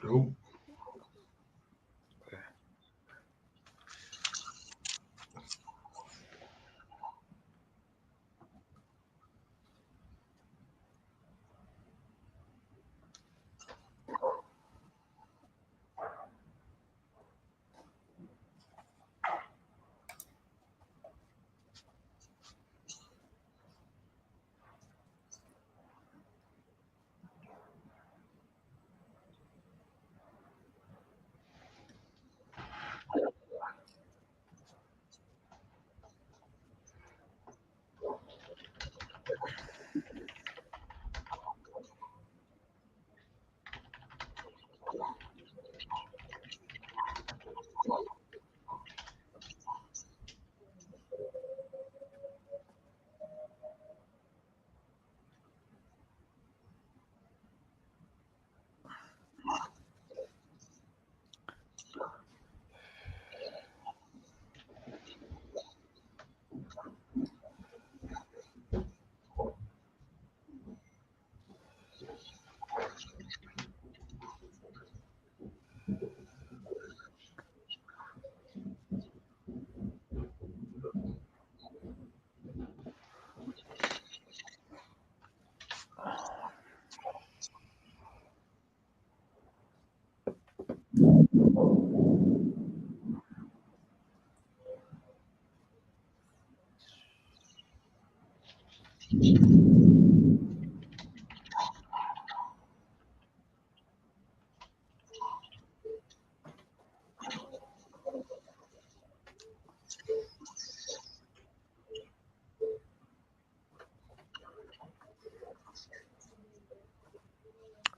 Cool.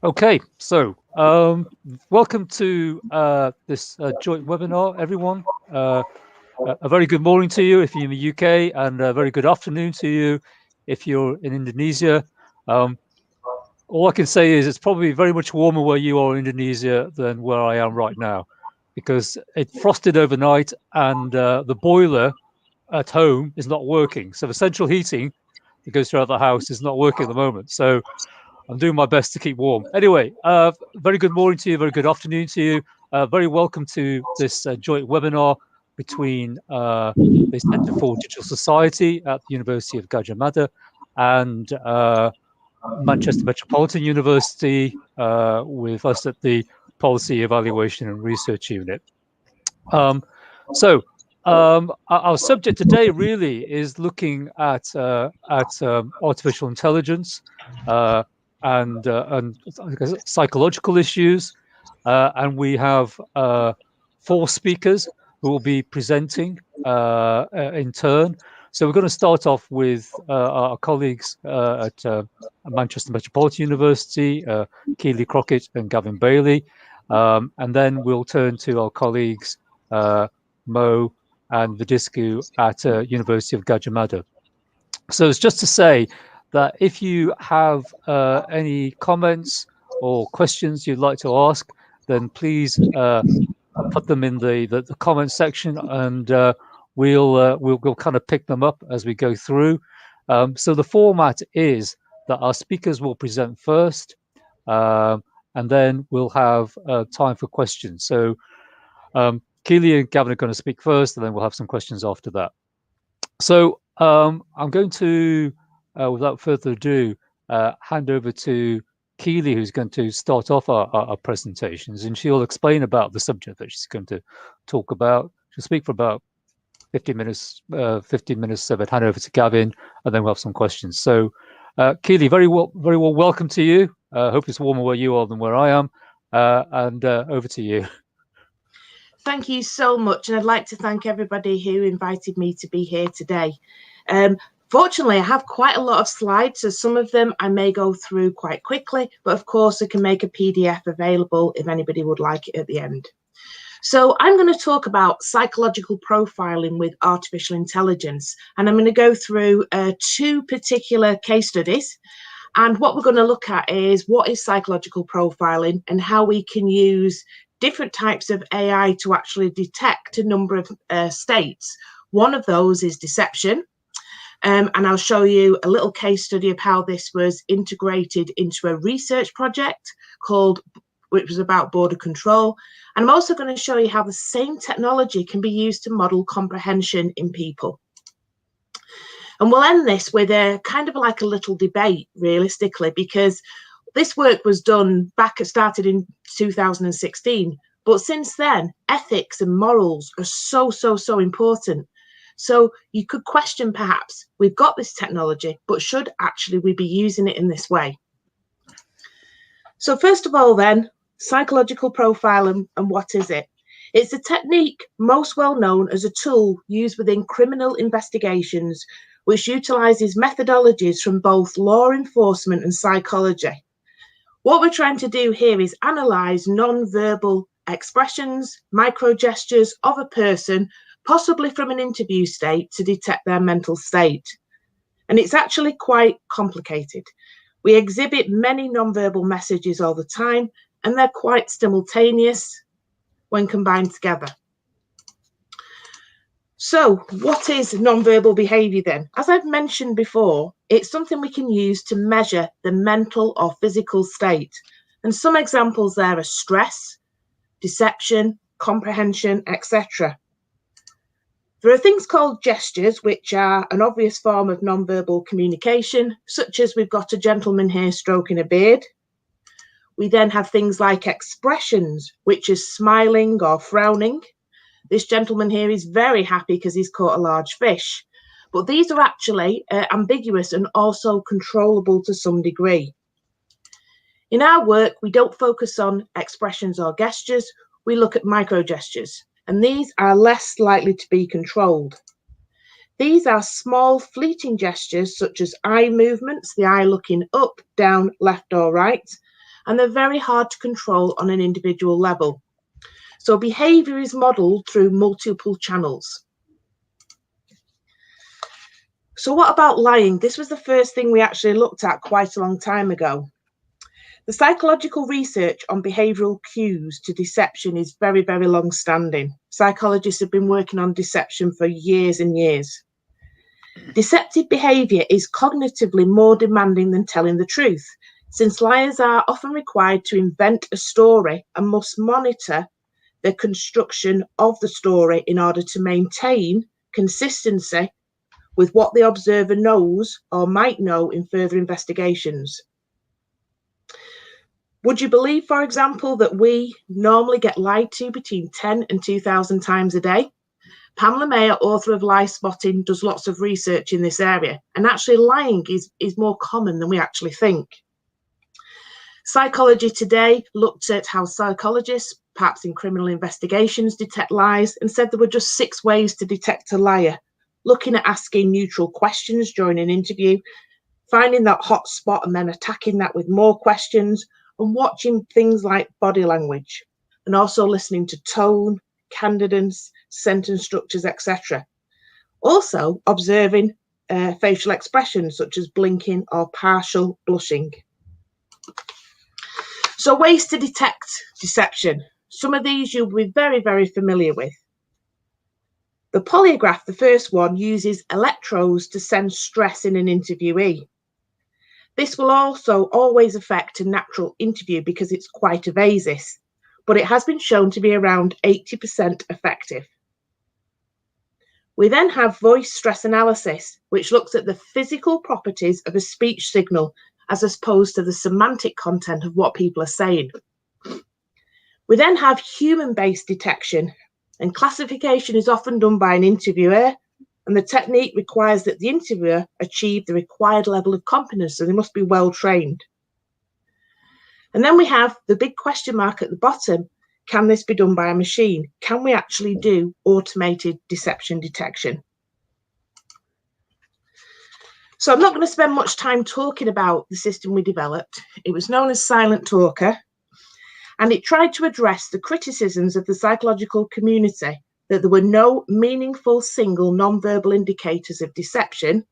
Okay, so welcome to this joint webinar, everyone. A very good morning to you if you're in the UK, and a very good afternoon to you if you're in Indonesia. All I can say is it's probably very much warmer where you are in Indonesia than where I am right now, because it frosted overnight and the boiler at home is not working. So the central heating that goes throughout the house is not working at the moment. So I'm doing my best to keep warm. Anyway, very good morning to you, very good afternoon to you. Very welcome to this joint webinar between the Centre for Digital Society at the University of Gajah Mada and Manchester Metropolitan University with us at the Policy Evaluation and Research Unit. Our subject today really is looking at artificial intelligence and psychological issues, and we have 4 speakers who will be presenting in turn. So we're going to start off with our colleagues at Manchester Metropolitan University, Keeley, Crockett and Gavin Bailey, and then we'll turn to our colleagues Mo and Vidiskiu at University of Gajah Mada. So it's just to say that if you have any comments or questions you'd like to ask, then please put them in the comment section, and we'll kind of pick them up as we go through. So the format is that our speakers will present first, and then we'll have time for questions. So Keeley and Gavin are going to speak first, and then we'll have some questions after that. So I'm going to, without further ado, hand over to Keeley, who's going to start off our presentations, and she'll explain about the subject that she's going to talk about. She'll speak for about 15 minutes, so I'd hand over to Gavin, and then we'll have some questions. So Keeley, very well welcome to you. Hope it's warmer where you are than where I am, and over to you. Thank you so much, and I'd like to thank everybody who invited me to be here today. Fortunately, I have quite a lot of slides, so some of them I may go through quite quickly, but of course I can make a PDF available if anybody would like it at the end. So I'm going to talk about psychological profiling with artificial intelligence, and I'm going to go through 2 particular case studies. And what we're going to look at is what is psychological profiling and how we can use different types of AI to actually detect a number of states. One of those is deception. And I'll show you a little case study of how this was integrated into a research project called which was about border control. And I'm also going to show you how the same technology can be used to model comprehension in people. And we'll end this with a kind of like a little debate, realistically, because this work was done started in 2016. But since then, ethics and morals are so important. So you could question, perhaps, we've got this technology, but should actually we be using it in this way? So first of all, then, psychological profile and what is it? It's a technique most well known as a tool used within criminal investigations, which utilizes methodologies from both law enforcement and psychology. What we're trying to do here is analyze non-verbal expressions, micro gestures of a person, possibly from an interview state, to detect their mental state. And it's actually quite complicated. We exhibit many non-verbal messages all the time, and they're quite simultaneous when combined together. So what is non-verbal behavior then? As I've mentioned before, it's something we can use to measure the mental or physical state. And some examples there are stress, deception, comprehension, etc. There are things called gestures, which are an obvious form of non-verbal communication, such as we've got a gentleman here stroking a beard. We then have things like expressions, which is smiling or frowning. This gentleman here is very happy because he's caught a large fish. But these are actually ambiguous and also controllable to some degree. In our work, we don't focus on expressions or gestures. We look at micro gestures, and these are less likely to be controlled. These are small, fleeting gestures, such as eye movements, the eye looking up, down, left or right, and they're very hard to control on an individual level. So behavior is modeled through multiple channels. So what about lying? This was the first thing we actually looked at quite a long time ago. The psychological research on behavioral cues to deception is very long standing. Psychologists have been working on deception for years and years. Deceptive behavior is cognitively more demanding than telling the truth, since liars are often required to invent a story and must monitor the construction of the story in order to maintain consistency with what the observer knows or might know in further investigations. Would you believe, for example, that we normally get lied to between 10 and 2,000 times a day? Pamela Mayer, author of Lie Spotting, does lots of research in this area, and actually lying is more common than we actually think. Psychology Today looked at how psychologists, perhaps in criminal investigations, detect lies, and said there were just 6 ways to detect a liar, looking at asking neutral questions during an interview, finding that hot spot and then attacking that with more questions, and watching things like body language, and also listening to tone, cadence, sentence structures, etc. Also observing facial expressions such as blinking or partial blushing. So ways to detect deception. Some of these you'll be very familiar with. The polygraph, the first one, uses electrodes to sense stress in an interviewee. This will also always affect a natural interview because it's quite evasive, but it has been shown to be around 80% effective. We then have voice stress analysis, which looks at the physical properties of a speech signal as opposed to the semantic content of what people are saying. We then have human-based detection, and classification is often done by an interviewer, and the technique requires that the interviewer achieve the required level of competence, so they must be well trained. And then we have the big question mark at the bottom. Can this be done by a machine? Can we actually do automated deception detection? So I'm not going to spend much time talking about the system we developed. It was known as Silent Talker, and it tried to address the criticisms of the psychological community that there were no meaningful single non-verbal indicators of deception.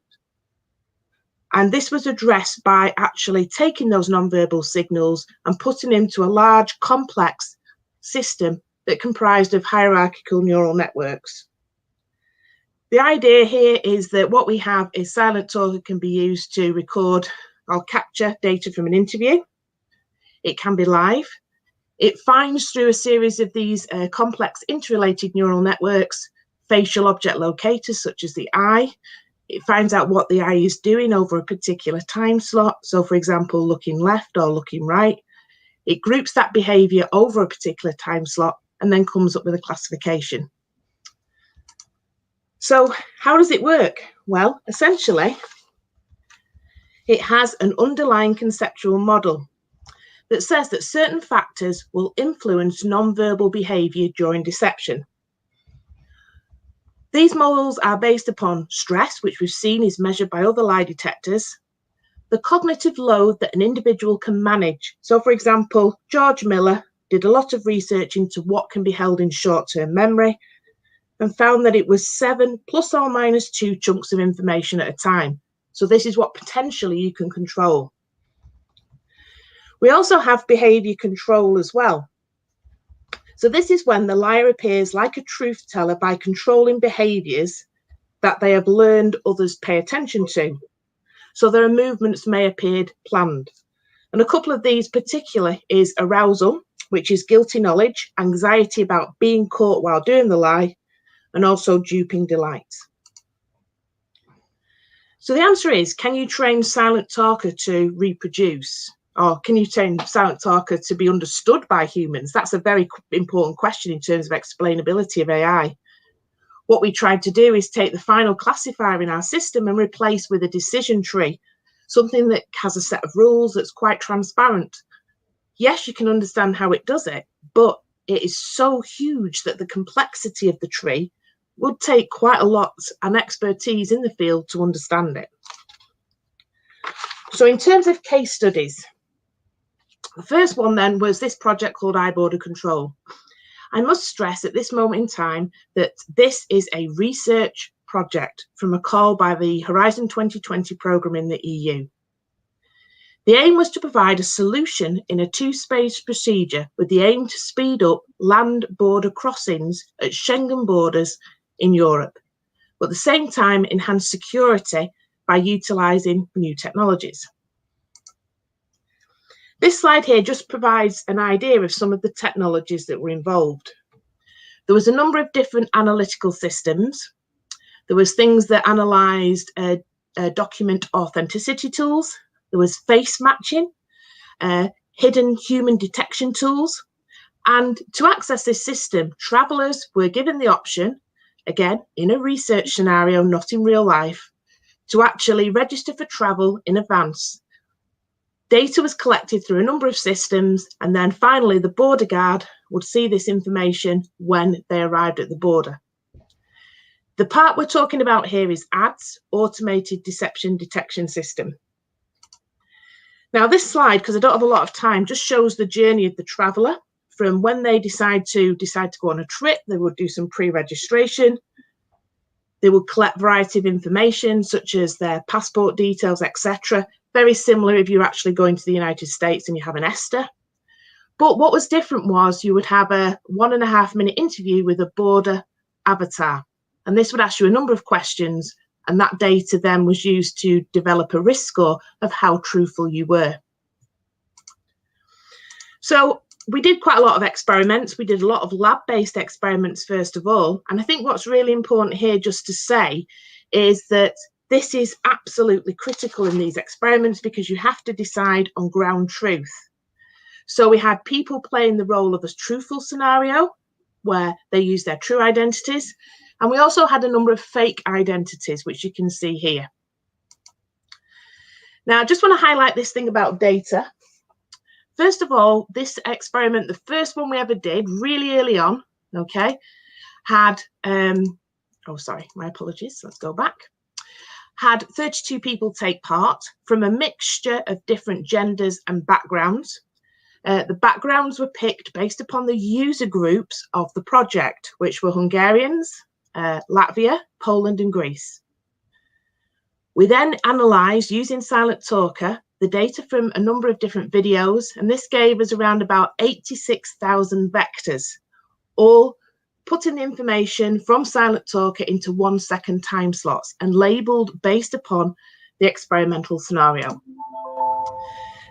And this was addressed by actually taking those non-verbal signals and putting them into a large, complex system that comprised of hierarchical neural networks. The idea here is that what we have is Silent Talker can be used to record or capture data from an interview. It can be live. It finds through a series of these complex interrelated neural networks facial object locators such as the eye. It finds out what the eye is doing over a particular time slot. So, for example, looking left or looking right. It groups that behavior over a particular time slot and then comes up with a classification. So how does it work? Well, essentially, it has an underlying conceptual model that says that certain factors will influence non-verbal behavior during deception. These models are based upon stress, which we've seen is measured by other lie detectors, the cognitive load that an individual can manage. So, for example, George Miller did a lot of research into what can be held in short-term memory and found that it was 7 plus or minus 2 chunks of information at a time. So this is what potentially you can control. We also have behavior control as well. So this is when the liar appears like a truth teller by controlling behaviors that they have learned others pay attention to. So their movements may appear planned. And a couple of these particularly is arousal, which is guilty knowledge, anxiety about being caught while doing the lie, and also duping delights. So the answer is, can you train silent talker to reproduce? Or can you train silent talker to be understood by humans? That's a very important question in terms of explainability of AI. What we tried to do is take the final classifier in our system and replace with a decision tree, something that has a set of rules that's quite transparent. Yes, you can understand how it does it, but it is so huge that the complexity of the tree would take quite a lot and expertise in the field to understand it. So in terms of case studies, the first one then was this project called Eye Border Control. I must stress at this moment in time that this is a research project from a call by the Horizon 2020 programme in the EU. The aim was to provide a solution in a two-stage procedure with the aim to speed up land border crossings at Schengen borders in Europe, but at the same time enhance security by utilising new technologies. This slide here just provides an idea of some of the technologies that were involved. There was a number of different analytical systems. There was things that analysed document authenticity tools. There was face matching, hidden human detection tools. And to access this system, travellers were given the option, again, in a research scenario, not in real life, to actually register for travel in advance. Data was collected through a number of systems, and then finally the border guard would see this information when they arrived at the border. The part we're talking about here is ADS, Automated Deception Detection System. Now this slide, because I don't have a lot of time, just shows the journey of the traveller from when they decide to go on a trip. They would do some pre-registration. They would collect a variety of information such as their passport details, etc. Very similar if you're actually going to the United States and you have an ESTA. But what was different was you would have a 1.5 minute interview with a border avatar. And this would ask you a number of questions, and that data then was used to develop a risk score of how truthful you were. So we did quite a lot of experiments. We did a lot of lab-based experiments, first of all. And I think what's really important here just to say is that this is absolutely critical in these experiments because you have to decide on ground truth. So we had people playing the role of a truthful scenario where they use their true identities. And we also had a number of fake identities, which you can see here. Now, I just want to highlight this thing about data. First of all, this experiment, the first one we ever did really early on, okay, had, oh, sorry, my apologies. Let's go back. Had 32 people take part from a mixture of different genders and backgrounds. The backgrounds were picked based upon the user groups of the project, which were Hungarians, Latvia, Poland, and Greece. We then analysed, using Silent Talker, the data from a number of different videos, and this gave us around about 86,000 vectors, all putting the information from Silent Talker into 1 second time slots and labelled based upon the experimental scenario.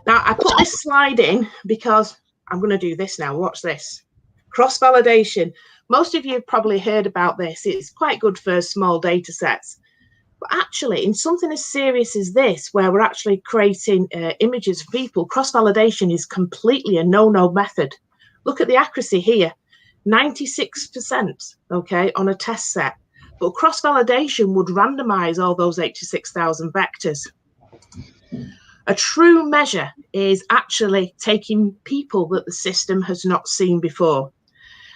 Now, I put this slide in because I'm going to do this now. Watch this. Cross-validation. Most of you have probably heard about this. It's quite good for small data sets. But actually, in something as serious as this, where we're actually creating images of people, cross-validation is completely a no-no method. Look at the accuracy here, 96%, okay, on a test set. But cross-validation would randomize all those 86,000 vectors. A true measure is actually taking people that the system has not seen before.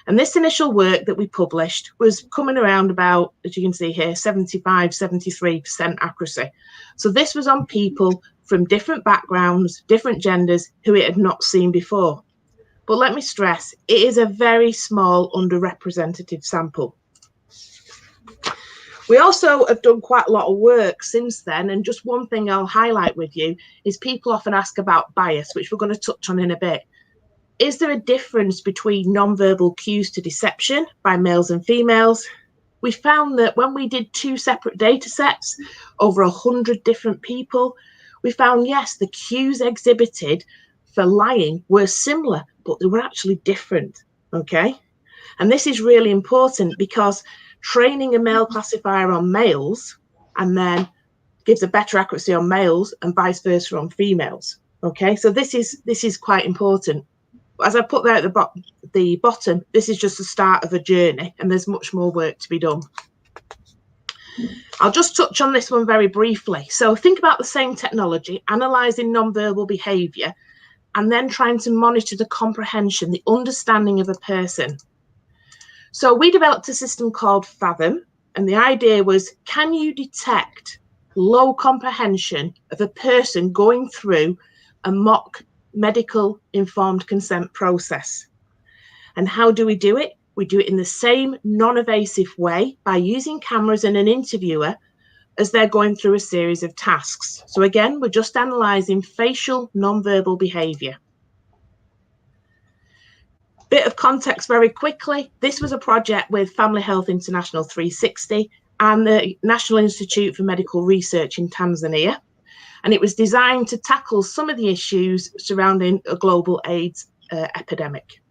And this initial work that we published was coming around about, as you can see here, 75, 73% accuracy. So this was on people from different backgrounds, different genders, who it had not seen before. But let me stress, it is a very small underrepresentative sample. We also have done quite a lot of work since then, and just one thing I'll highlight with you is people often ask about bias, which we're going to touch on in a bit. Is there a difference between non-verbal cues to deception by males and females? We found that when we did 2 separate data sets, over 100 different people, we found, yes, the cues exhibited for lying were similar, but they were actually different, okay? And this is really important because training a male classifier on males and then gives a better accuracy on males and vice versa on females, okay? So this is quite important. As I put there at the bottom, this is just the start of a journey and there's much more work to be done. I'll just touch on this one very briefly. So think about the same technology, analysing non-verbal behaviour and then trying to monitor the comprehension, the understanding of a person. So we developed a system called Fathom, and the idea was, can you detect low comprehension of a person going through a mock medical informed consent process? And how do we do it? We do it in the same non-evasive way by using cameras and an interviewer as they're going through a series of tasks. So again, we're just analysing facial non-verbal behaviour. Bit of context very quickly. This was a project with Family Health International 360 and the National Institute for Medical Research in Tanzania. And it was designed to tackle some of the issues surrounding a global AIDS epidemic.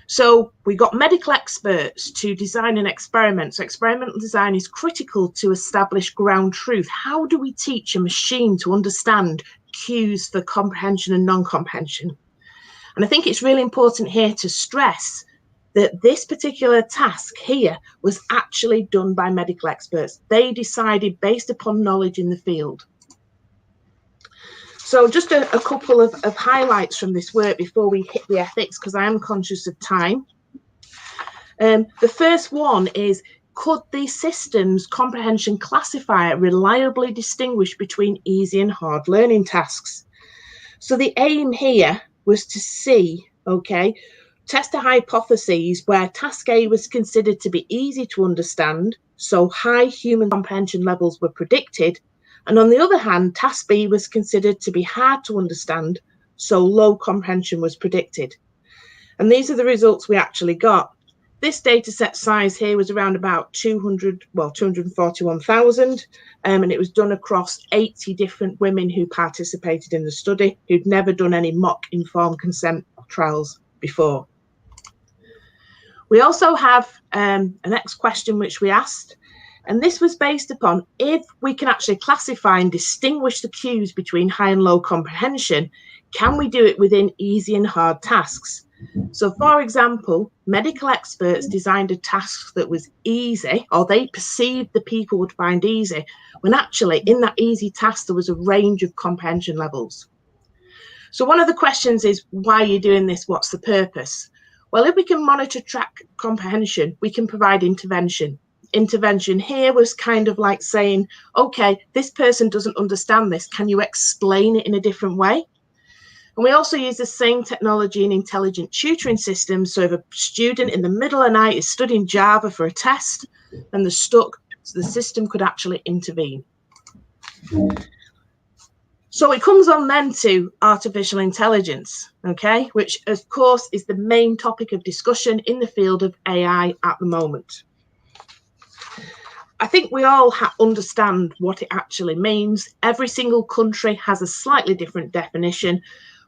So we got medical experts to design an experiment. So experimental design is critical to establish ground truth. How do we teach a machine to understand cues for comprehension and non-comprehension? And I think it's really important here to stress that this particular task here was actually done by medical experts. They decided based upon knowledge in the field. So just a couple of highlights from this work before we hit the ethics, because I am conscious of time. The first one is, could the system's comprehension classifier reliably distinguish between easy and hard learning tasks? So the aim here was to see, okay, test a hypothesis where task A was considered to be easy to understand, so high human comprehension levels were predicted, and on the other hand, task B was considered to be hard to understand, so low comprehension was predicted. And these are the results we actually got. This data set size here was around about 241,000, and it was done across 80 different women who participated in the study, who'd never done any mock informed consent trials before. We also have a next question which we asked, and this was based upon if we can actually classify and distinguish the cues between high and low comprehension, can we do it within easy and hard tasks? So, for example, medical experts designed a task that was easy, or they perceived the people would find easy, when actually in that easy task there was a range of comprehension levels. So one of the questions is, why are you doing this? What's the purpose? Well, if we can monitor track comprehension, we can provide intervention. Intervention here was kind of like saying, okay, this person doesn't understand this. Can you explain it in a different way? And we also use the same technology in intelligent tutoring systems. So if a student in the middle of the night is studying Java for a test and they're stuck, the system could actually intervene. So it comes on then to artificial intelligence, okay, which of course is the main topic of discussion in the field of AI at the moment. I think we all understand what it actually means. Every single country has a slightly different definition.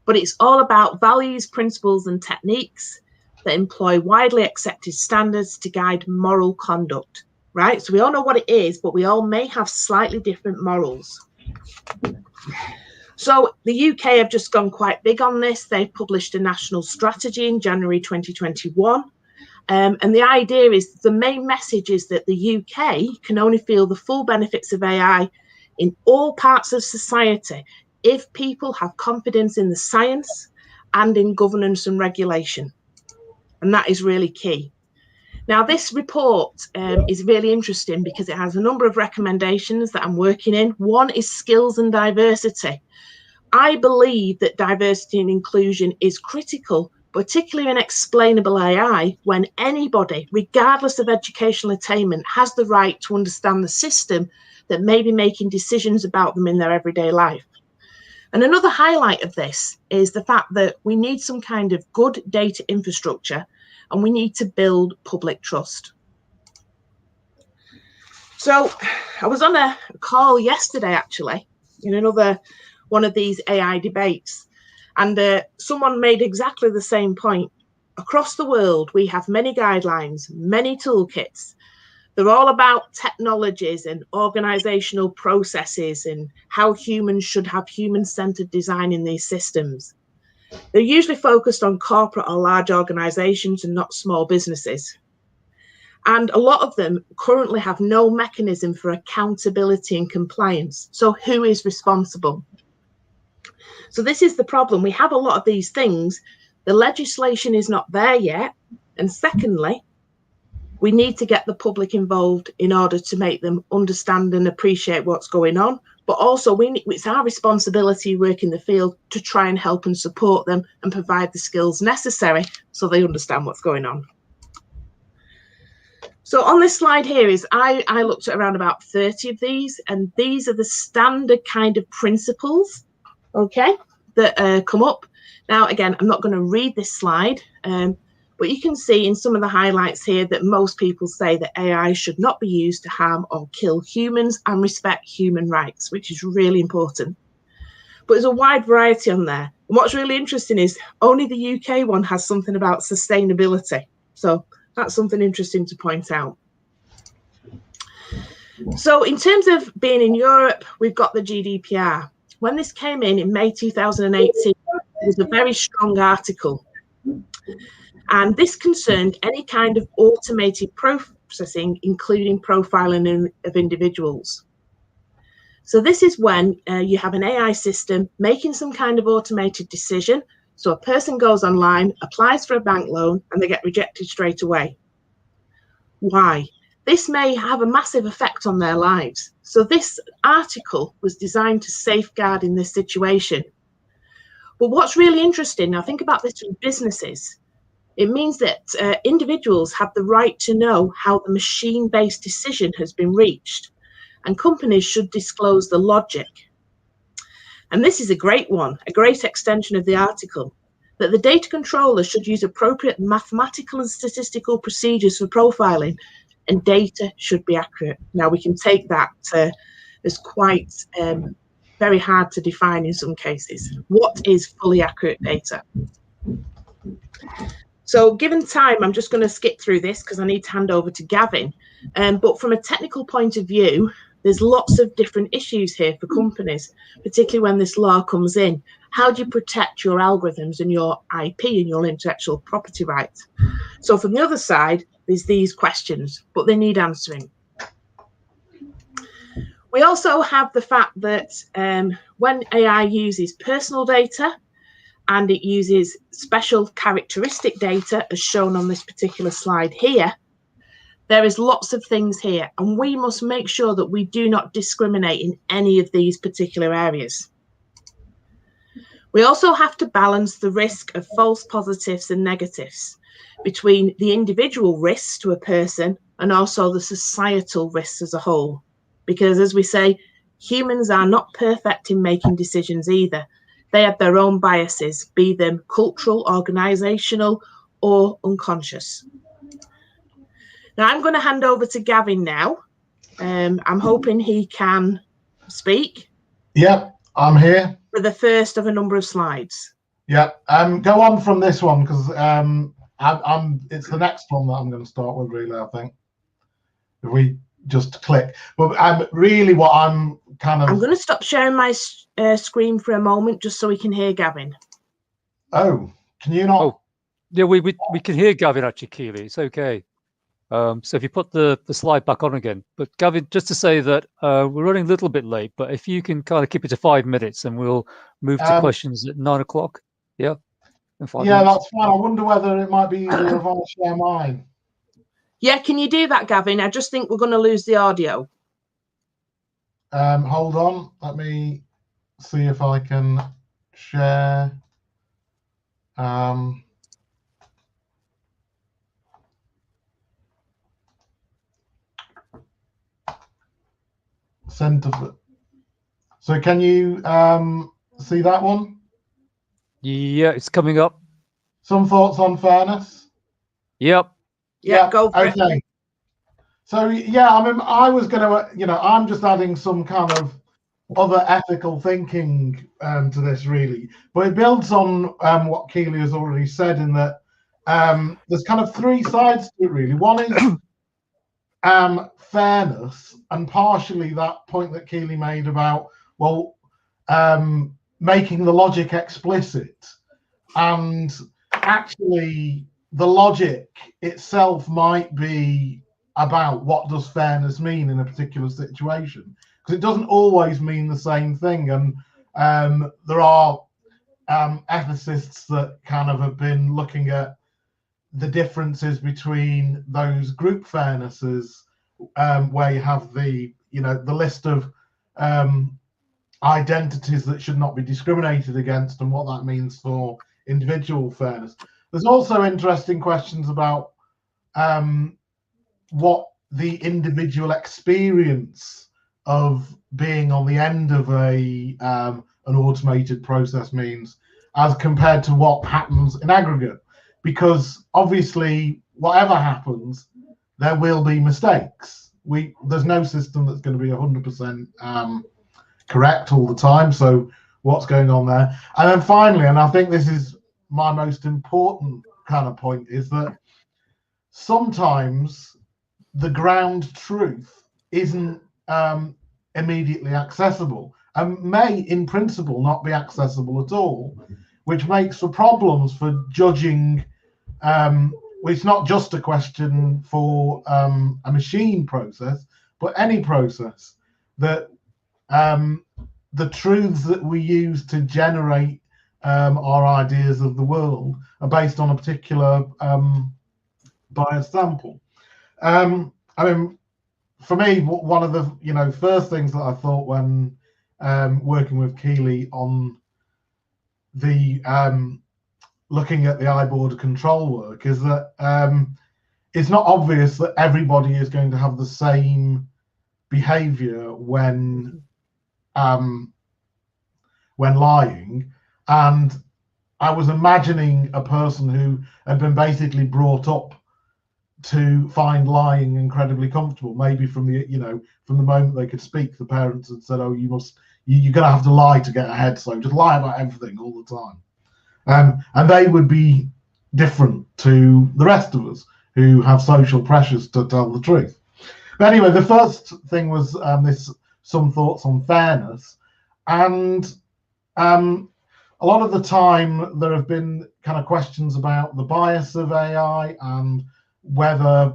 but it's all about values, principles, and techniques that employ widely accepted standards to guide moral conduct, right? So we all know what it is, but we all may have slightly different morals. So the UK have just gone quite big on this. They published a national strategy in January 2021. And the idea is, the main message is that the UK can only feel the full benefits of AI in all parts of society if people have confidence in the science and in governance and regulation. And that is really key. Now, this report is really interesting because it has a number of recommendations that I'm working in. One is skills and diversity. I believe that diversity and inclusion is critical, particularly in explainable AI, when anybody, regardless of educational attainment, has the right to understand the system that may be making decisions about them in their everyday life. And another highlight of this is the fact that we need some kind of good data infrastructure, and we need to build public trust. So I was on a call yesterday, actually, in another one of these AI debates, and someone made exactly the same point. Across the world, we have many guidelines, many toolkits. They're all about technologies and organizational processes and how humans should have human-centered design in these systems. They're usually focused on corporate or large organizations and not small businesses. And a lot of them currently have no mechanism for accountability and compliance. So who is responsible? So this is the problem. We have a lot of these things. The legislation is not there yet. And secondly, we need to get the public involved in order to make them understand and appreciate what's going on. But also, it's our responsibility work in the field to try and help and support them and provide the skills necessary so they understand what's going on. So on this slide here is, I looked at around about 30 of these, and these are the standard kind of principles, okay, that come up. Now, again, I'm not going to read this slide, but you can see in some of the highlights here that most people say that AI should not be used to harm or kill humans and respect human rights, which is really important. But there's a wide variety on there. And what's really interesting is only the UK one has something about sustainability. So that's something interesting to point out. So in terms of being in Europe, we've got the GDPR. When this came in May 2018, it was a very strong article. And this concerned any kind of automated processing, including profiling of individuals. So this is when you have an AI system making some kind of automated decision. So a person goes online, applies for a bank loan, and they get rejected straight away. Why? This may have a massive effect on their lives. So this article was designed to safeguard in this situation. But what's really interesting, now think about this with businesses. It means that individuals have the right to know how the machine-based decision has been reached, and companies should disclose the logic. And this is a great one, a great extension of the article, that the data controller should use appropriate mathematical and statistical procedures for profiling, and data should be accurate. Now, we can take that as quite very hard to define in some cases. What is fully accurate data? So given time, I'm just going to skip through this because I need to hand over to Gavin. But from a technical point of view, there's lots of different issues here for companies, particularly when this law comes in. How do you protect your algorithms and your IP and your intellectual property rights? So from the other side, there's these questions, but they need answering. We also have the fact that when AI uses personal data, and it uses special characteristic data, as shown on this particular slide here, there is lots of things here, and we must make sure that we do not discriminate in any of these particular areas. We also have to balance the risk of false positives and negatives between the individual risks to a person and also the societal risks as a whole. Because as we say, humans are not perfect in making decisions either. They have their own biases, be them cultural, organizational, or unconscious. Now, I'm going to hand over to Gavin now. I'm hoping he can speak. Yep, I'm here. For the first of a number of slides. Yeah, go on from this one, because it's the next one that I'm going to start with, really, I think. If we just click. But really what I'm kind of... I'm going to stop sharing my screen for a moment, just so we can hear Gavin. Oh, can you not? Oh, yeah, we can hear Gavin, actually, Keeley. It's okay. So if you put the slide back on again. But Gavin, just to say that we're running a little bit late, but if you can kind of keep it to 5 minutes, and we'll move to questions at 9 o'clock. Yeah. In 5 minutes. That's fine. I wonder whether it might be easier if I share mine. Yeah, can you do that, Gavin? I just think we're going to lose the audio. Hold on. Let me see if I can share. Center. So can you see that one? Yeah, it's coming up. Some thoughts on fairness? Yep. Yeah, go for it. Okay. So yeah, I mean, I was going to, I'm just adding some kind of other ethical thinking to this, really. But it builds on what Keeley has already said, in that there's kind of three sides to it, really. One is fairness, and partially that point that Keeley made about, well, making the logic explicit. And actually, the logic itself might be about what does fairness mean in a particular situation, because it doesn't always mean the same thing. And there are ethicists that kind of have been looking at the differences between those group fairnesses, where you have the list of identities that should not be discriminated against, and what that means for individual fairness. There's also interesting questions about what the individual experience of being on the end of an automated process means, as compared to what happens in aggregate. Because obviously, whatever happens, there will be mistakes. There's no system that's going to be 100% correct all the time. So what's going on there? And then finally, and I think this is my most important kind of point, is that sometimes the ground truth isn't immediately accessible, and may in principle not be accessible at all, which makes for problems for judging. It's not just a question for a machine process, but any process, that the truths that we use to generate our ideas of the world are based on a particular biased sample. I mean, for me, one of the first things that I thought when working with Keeley on the looking at the iBoard control work is that it's not obvious that everybody is going to have the same behavior when lying. And I was imagining a person who had been basically brought up to find lying incredibly comfortable. Maybe from the moment they could speak, the parents had said, "Oh, you're gonna have to lie to get ahead, so just lie about everything all the time." And they would be different to the rest of us who have social pressures to tell the truth. But anyway, the first thing was some thoughts on fairness. And a lot of the time there have been kind of questions about the bias of AI, and whether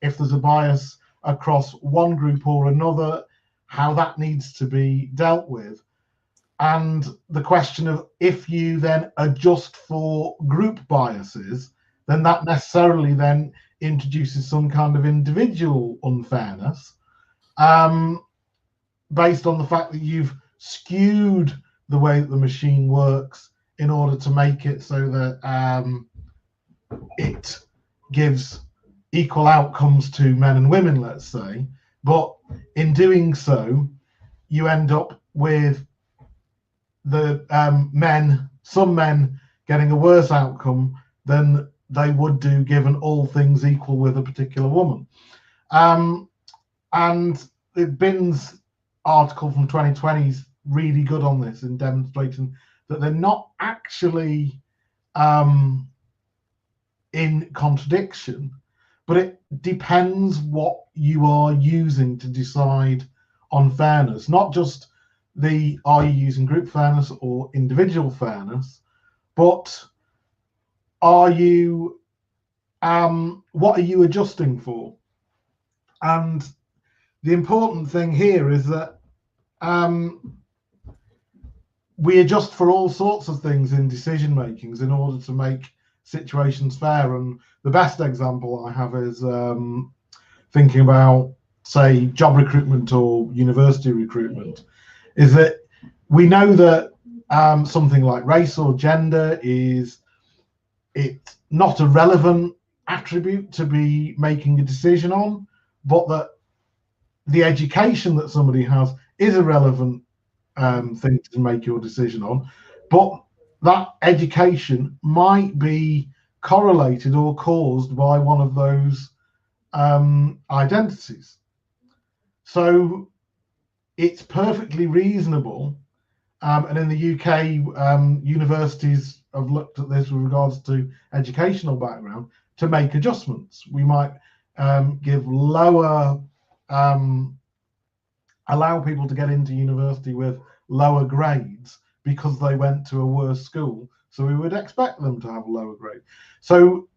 if there's a bias across one group or another, how that needs to be dealt with. And the question of, if you then adjust for group biases, then that necessarily then introduces some kind of individual unfairness, based on the fact that you've skewed the way that the machine works in order to make it so that it gives equal outcomes to men and women, let's say. But in doing so, you end up with the some men getting a worse outcome than they would do given all things equal with a particular woman. And Bin's article from 2020 is really good on this, in demonstrating that they're not actually in contradiction, but it depends what you are using to decide on fairness, not just are you using group fairness or individual fairness, but are you what are you adjusting for? And the important thing here is that we adjust for all sorts of things in decision makings in order to make situations fair. And the best example I have is thinking about, say, job recruitment or university recruitment, is that we know that something like race or gender it's not a relevant attribute to be making a decision on, but that the education that somebody has is a relevant thing to make your decision on, but that education might be correlated or caused by one of those identities. So it's perfectly reasonable, and in the UK, universities have looked at this with regards to educational background to make adjustments. We might give lower, allow people to get into university with lower grades because they went to a worse school. So we would expect them to have lower grades. So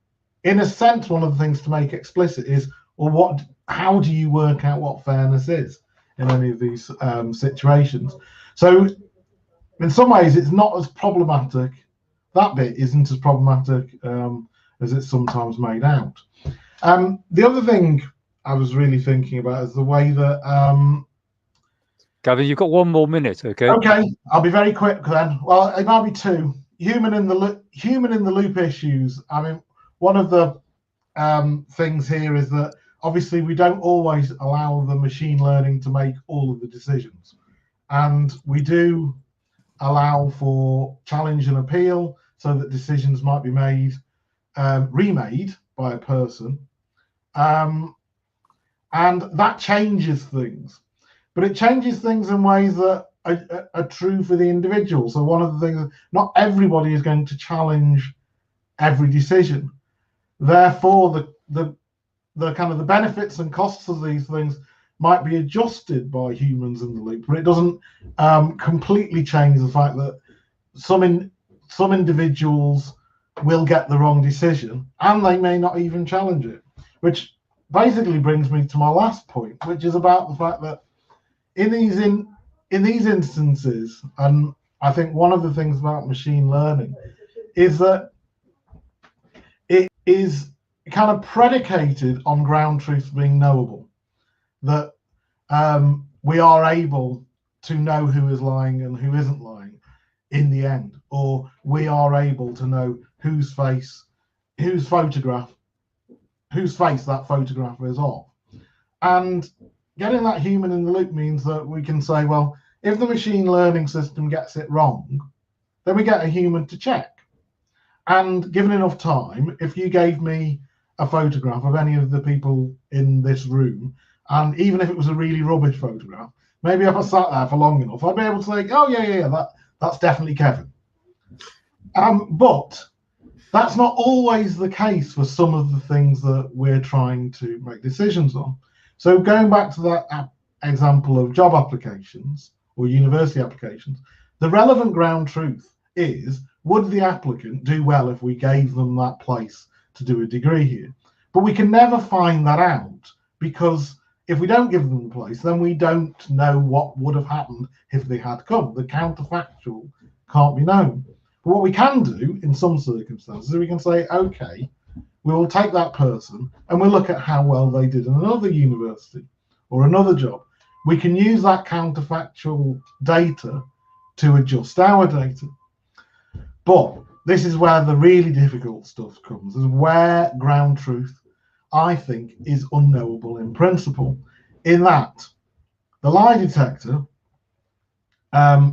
in a sense, one of the things to make explicit is, well, how do you work out what fairness is in any of these situations? So in some ways, it's not as problematic. That bit isn't as problematic as it's sometimes made out. The other thing I was really thinking about is the way that Gavin, you've got 1 more minute, okay? Okay, I'll be very quick then. Well, it might be 2. Human in the loop issues. I mean, one of the things here is that obviously we don't always allow the machine learning to make all of the decisions, and we do allow for challenge and appeal so that decisions might be made, remade by a person, and that changes things. But it changes things in ways that are true for the individual. So one of the things, not everybody is going to challenge every decision. Therefore, the kind of the benefits and costs of these things might be adjusted by humans in the loop, but it doesn't completely change the fact that some individuals will get the wrong decision and they may not even challenge it, which basically brings me to my last point, which is about the fact that in these instances, and I think one of the things about machine learning is that it is kind of predicated on ground truth being knowable, that we are able to know who is lying and who isn't lying in the end, or we are able to know whose face that photograph is of. And getting that human in the loop means that we can say, well, if the machine learning system gets it wrong, then we get a human to check. And given enough time, if you gave me a photograph of any of the people in this room, and even if it was a really rubbish photograph, maybe if I sat there for long enough, I'd be able to say, oh, yeah, that's definitely Kevin. But that's not always the case for some of the things that we're trying to make decisions on. So going back to that example of job applications or university applications, the relevant ground truth is, would the applicant do well if we gave them that place to do a degree here? But we can never find that out, because if we don't give them the place, then we don't know what would have happened if they had come. The counterfactual can't be known. But what we can do in some circumstances is we can say, okay, we will take that person and we'll look at how well they did in another university or another job. We can use that counterfactual data to adjust our data. But this is where the really difficult stuff comes, is where ground truth, I think, is unknowable in principle, in that the lie detector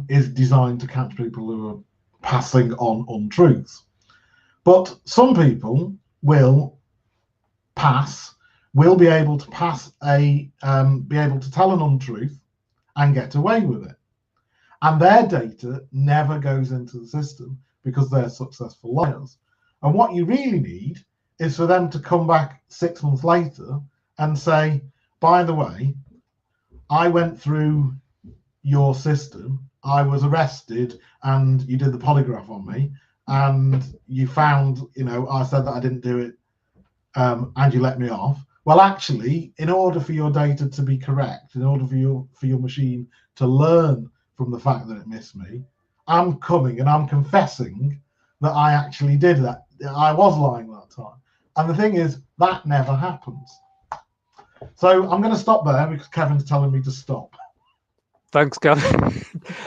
is designed to catch people who are passing on untruths. But some people will be able to pass be able to tell an untruth and get away with it. and their data never goes into the system because they're successful liars. And what you really need is for them to come back 6 months later and say, by the way, I went through your system, I was arrested, and you did the polygraph on me, and you found, I said that I didn't do it, and you let me off. Well, actually, in order for your data to be correct, in order for your machine to learn from the fact that it missed me, I'm coming and I'm confessing that I actually did that. I was lying that time. And the thing is, that never happens. So I'm going to stop there because Kevin's telling me to stop. Thanks, Gavin.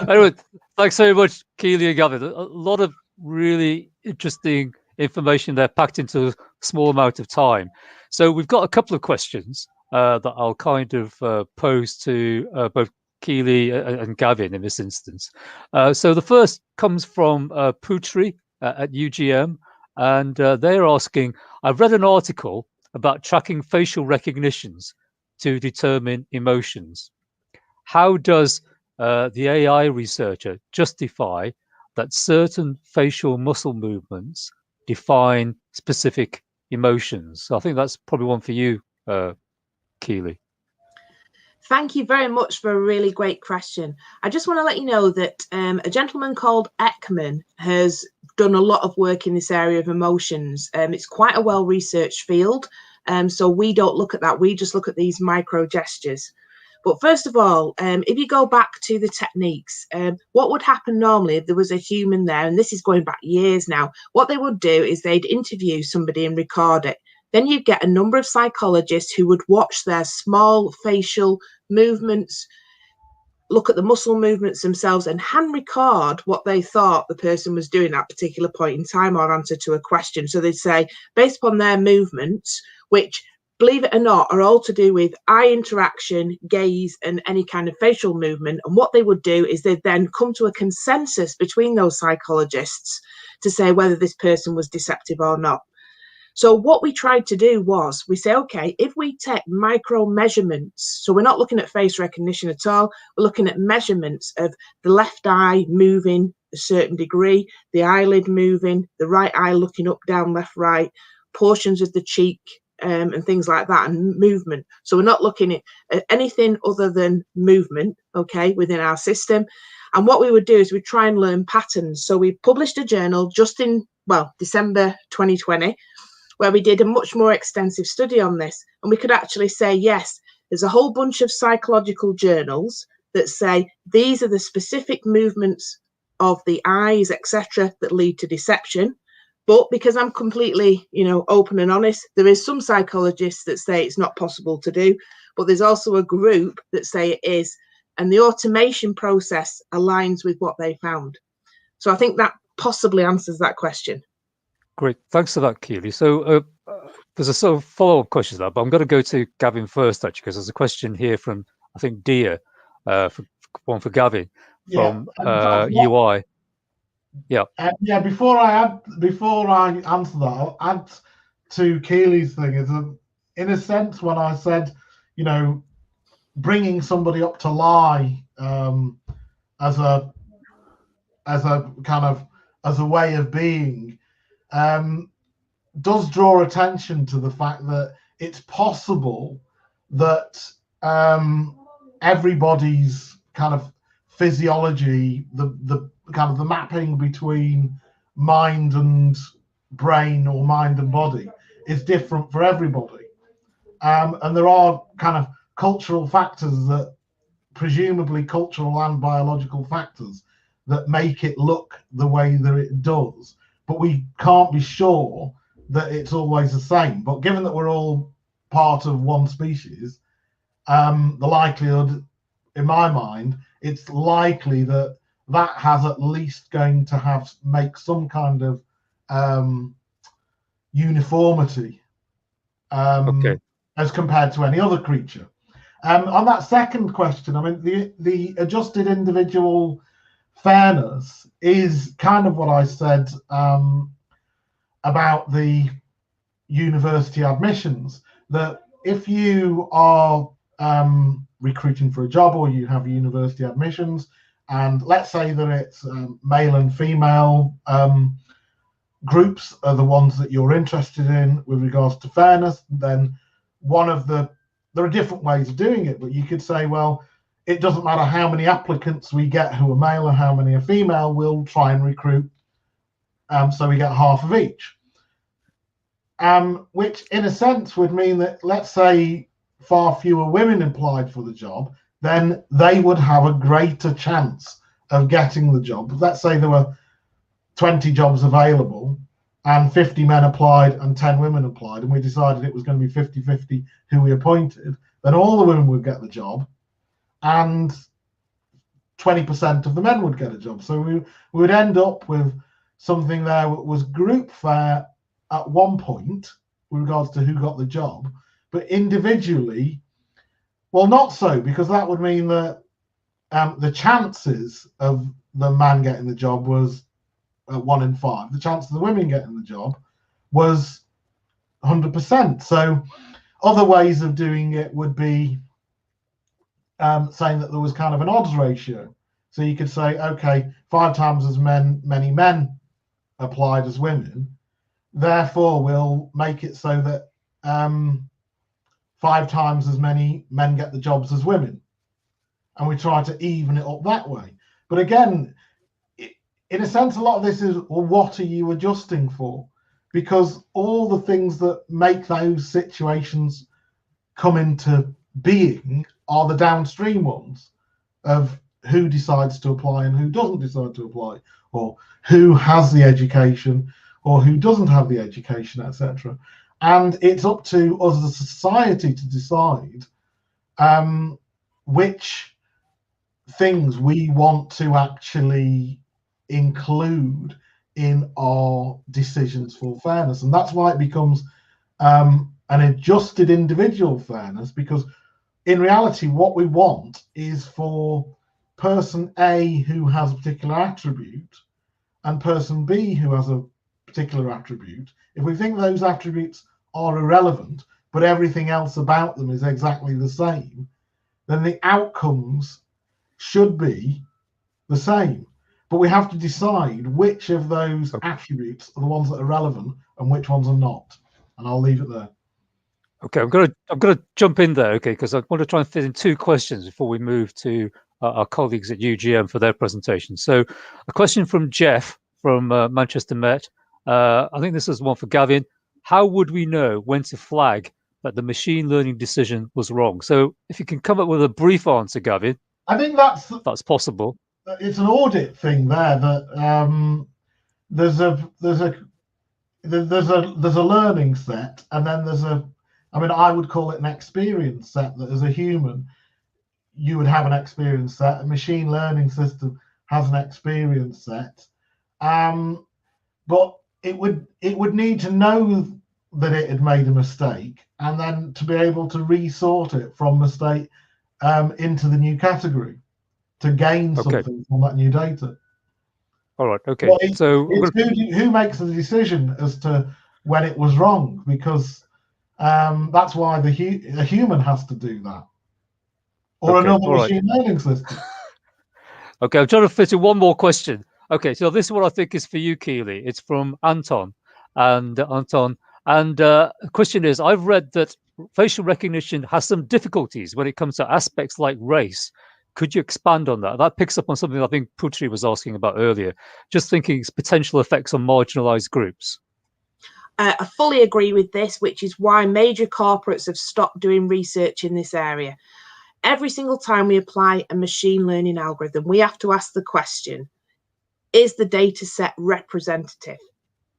Anyway, thanks so much, Keeley and Gavin. A lot of really interesting information there packed into a small amount of time. So we've got a couple of questions that I'll kind of pose to both Keeley and Gavin in this instance. So the first comes from Putri at UGM, and they're asking, I've read an article about tracking facial recognitions to determine emotions. How does the AI researcher justify that certain facial muscle movements define specific emotions? So I think that's probably one for you, Keeley. Thank you very much for a really great question. I just want to let you know that a gentleman called Ekman has done a lot of work in this area of emotions. It's quite a well-researched field, so we don't look at that. We just look at these micro gestures. But first of all, if you go back to the techniques, what would happen normally if there was a human there, and this is going back years now, what they would do is they'd interview somebody and record it. Then you'd get a number of psychologists who would watch their small facial movements, look at the muscle movements themselves, and hand record what they thought the person was doing at that particular point in time or answer to a question. So they'd say, based upon their movements, which, believe it or not, are all to do with eye interaction, gaze, and any kind of facial movement. And what they would do is they'd then come to a consensus between those psychologists to say whether this person was deceptive or not. So what we tried to do was we say, okay, if we take micro measurements, so we're not looking at face recognition at all, we're looking at measurements of the left eye moving a certain degree, the eyelid moving, the right eye looking up, down, left, right, portions of the cheek, and things like that, and movement. So we're not looking at anything other than movement, okay, within our system. And what we would do is we try and learn patterns. So we published a journal just in, December 2020, where we did a much more extensive study on this. And we could actually say, yes, there's a whole bunch of psychological journals that say these are the specific movements of the eyes, etc., that lead to deception. But because I'm completely, open and honest, there is some psychologists that say it's not possible to do, but there's also a group that say it is. And the automation process aligns with what they found. So I think that possibly answers that question. Great. Thanks for that, Keeley. So there's a sort of follow-up question to that, but I'm going to go to Gavin first, actually, because there's a question here from, I think, Dia, one for Gavin from UI. Yeah. Before I answer that, I'll add to Keeley's thing. In a sense, when I said, bringing somebody up to lie as a way of being, does draw attention to the fact that it's possible that everybody's kind of physiology, the kind of the mapping between mind and brain or mind and body is different for everybody, and there are kind of cultural factors, that presumably cultural and biological factors, that make it look the way that it does, but we can't be sure that it's always the same. But given that we're all part of one species, the likelihood, in my mind, it's likely that has at least going to make some kind of uniformity as compared to any other creature. On that second question, I mean, the adjusted individual fairness is kind of what I said about the university admissions, that if you are recruiting for a job or you have university admissions and let's say that it's male and female groups are the ones that you're interested in with regards to fairness, then there are different ways of doing it, but you could say, well, it doesn't matter how many applicants we get who are male and how many are female, we'll try and recruit so we get half of each. Which in a sense would mean that, let's say, far fewer women applied for the job, then they would have a greater chance of getting the job. Let's say there were 20 jobs available and 50 men applied and 10 women applied, and we decided it was going to be 50-50 who we appointed, then all the women would get the job and 20% of the men would get a job. So we would end up with something there that was group fair at one point with regards to who got the job, but individually, well, not so, because that would mean that the chances of the man getting the job was 1 in 5. The chance of the women getting the job was 100%. So other ways of doing it would be saying that there was kind of an odds ratio. So you could say, okay, 5 times as many men applied as women, therefore we'll make it so that 5 times as many men get the jobs as women, and we try to even it up that way. But again, in a sense, a lot of this is, well, what are you adjusting for? Because all the things that make those situations come into being are the downstream ones of who decides to apply and who doesn't decide to apply, or who has the education or who doesn't have the education, etc. And it's up to us as a society to decide which things we want to actually include in our decisions for fairness. And that's why it becomes an adjusted individual fairness, because in reality what we want is for person A who has a particular attribute and person B who has a particular attribute, if we think those attributes are irrelevant but everything else about them is exactly the same, then the outcomes should be the same. But we have to decide which of those attributes are the ones that are relevant and which ones are not. And I'll leave it there. Okay, I'm gonna jump in there, okay, because I want to try and fit in 2 questions before we move to our colleagues at UGM for their presentation. So a question from Jeff from Manchester Met. I think this is one for Gavin. How would we know when to flag that the machine learning decision was wrong? So if you can come up with a brief answer, Gavin. I think that's possible. It's an audit thing there, that there's a learning set, and then there's I would call it an experience set, that as a human you would have an experience set. A machine learning system has an experience set, but it would need to know that it had made a mistake, and then to be able to resort it from mistake into the new category to gain something from that new data. All right. Okay. Well, so who makes the decision as to when it was wrong? Because that's why the human has to do that, or another machine learning system. Okay, I'm trying to fit in one more question. Okay, so this is what I think is for you, Keeley. It's from Anton, and the question is: I've read that facial recognition has some difficulties when it comes to aspects like race. Could you expand on that? That picks up on something I think Putri was asking about earlier. Just thinking its potential effects on marginalized groups. I fully agree with this, which is why major corporates have stopped doing research in this area. Every single time we apply a machine learning algorithm, we have to ask the question, is the data set representative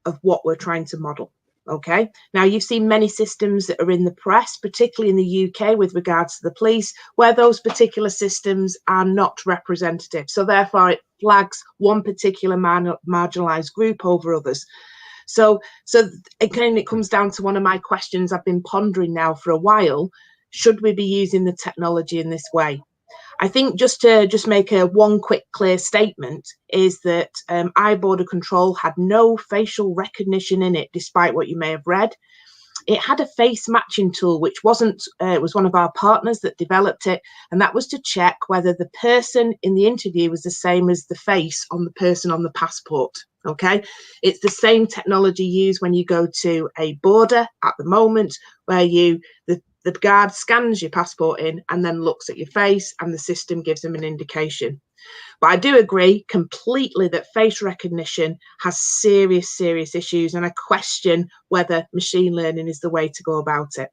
of what we're trying to model? Okay, now you've seen many systems that are in the press, particularly in the UK with regards to the police, where those particular systems are not representative. So therefore it flags one particular marginalized group over others. So again, it comes down to one of my questions I've been pondering now for a while. Should we be using the technology in this way? I think just to make one quick clear statement is that eye border control had no facial recognition in it, despite what you may have read. it had a face matching tool, which wasn't, it was one of our partners that developed it. And that was to check whether the person in the interview was the same as the face on the person on the passport. Okay, it's the same technology used when you go to a border at the moment, where the guard scans your passport in and then looks at your face, and the system gives them an indication. But I do agree completely that face recognition has serious issues, and I question whether machine learning is the way to go about it.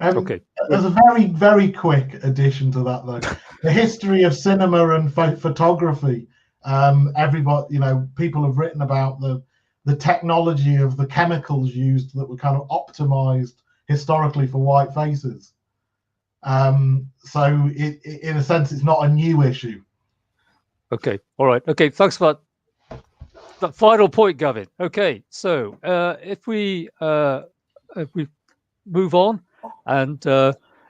Okay. There's a very quick addition to that, though. The history of cinema and photography. Everybody, people have written about the technology of the chemicals used that were kind of optimized historically for white faces. So in a sense, it's not a new issue. Okay. All right. Okay. Thanks for that final point, Gavin. Okay. So if we move on, and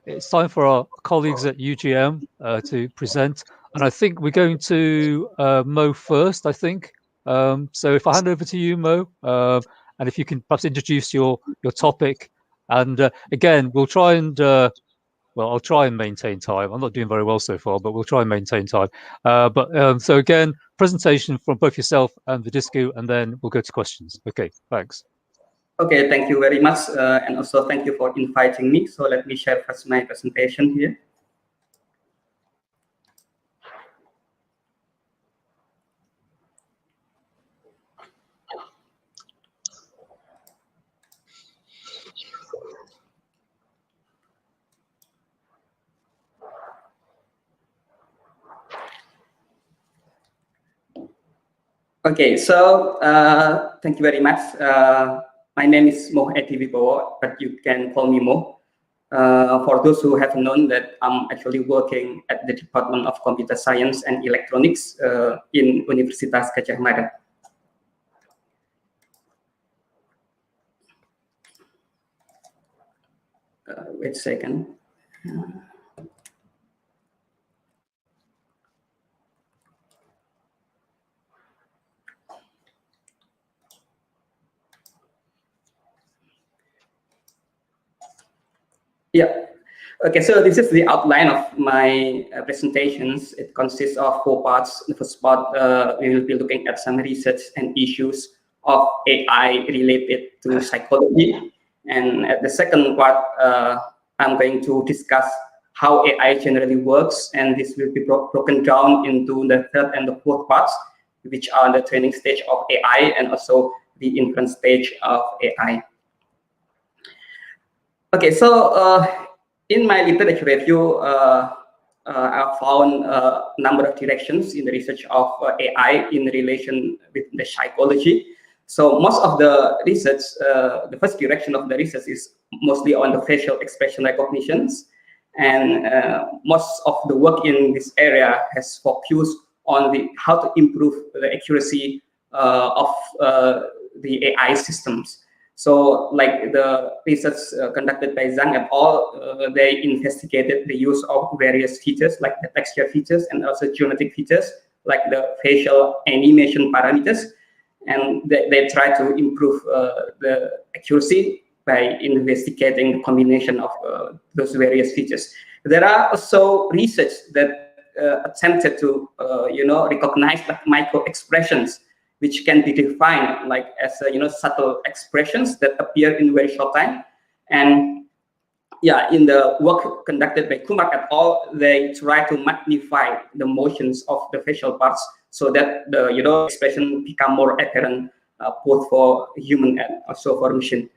it's time for our colleagues at UGM to present. And I think we're going to Mo first, I think. So if I hand over to you, Mo, and if you can perhaps introduce your topic. And again, we'll try and, I'll try and maintain time. I'm not doing very well so far, but we'll try and maintain time. So again, presentation from both yourself and Vidiskiu, and then we'll go to questions. Okay, thanks. Okay, thank you very much. And also thank you for inviting me. So let me share first my presentation here. Okay, so thank you very much. My name is Wibowo, but you can call me Mo. For those who have known that I'm actually working at the Department of Computer Science and Electronics in Universitas Gadjah Mada. Wait a second. Yeah. Okay, so this is the outline of my presentations. It consists of 4 parts. The first part, we will be looking at some research and issues of AI related to psychology. And at the second part, I'm going to discuss how AI generally works. And this will be broken down into the third and the fourth parts, which are the training stage of AI and also the inference stage of AI. Okay, so in my literature review, I found a number of directions in the research of AI in relation with the psychology. So most of the research, the first direction of the research is mostly on the facial expression recognitions. And most of the work in this area has focused on how to improve the accuracy of the AI systems. So like the research conducted by Zhang et al., they investigated the use of various features like the texture features and also geometric features like the facial animation parameters. And they try to improve the accuracy by investigating the combination of those various features. There are also research that attempted to recognize like micro expressions, which can be defined like as subtle expressions that appear in very short time. And yeah, in the work conducted by Kumar et al., they try to magnify the motions of the facial parts so that the expression become more apparent both for human and also for machine.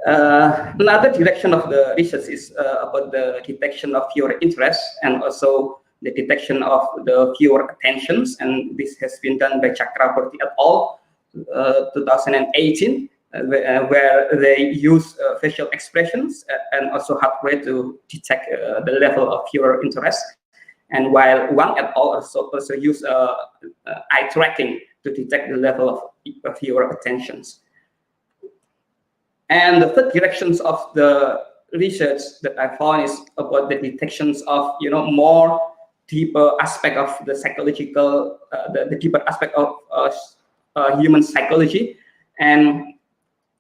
Another direction of the research is about the detection of viewer interest and also the detection of the viewer attentions, and this has been done by Chakraborty et al. 2018, where they use facial expressions and also hardware to detect the level of viewer interest. And while Wong et al. also use eye tracking to detect the level of viewer attentions. And the third directions of the research that I found is about the detections of more deeper aspect of the psychological, the deeper aspect of human psychology. And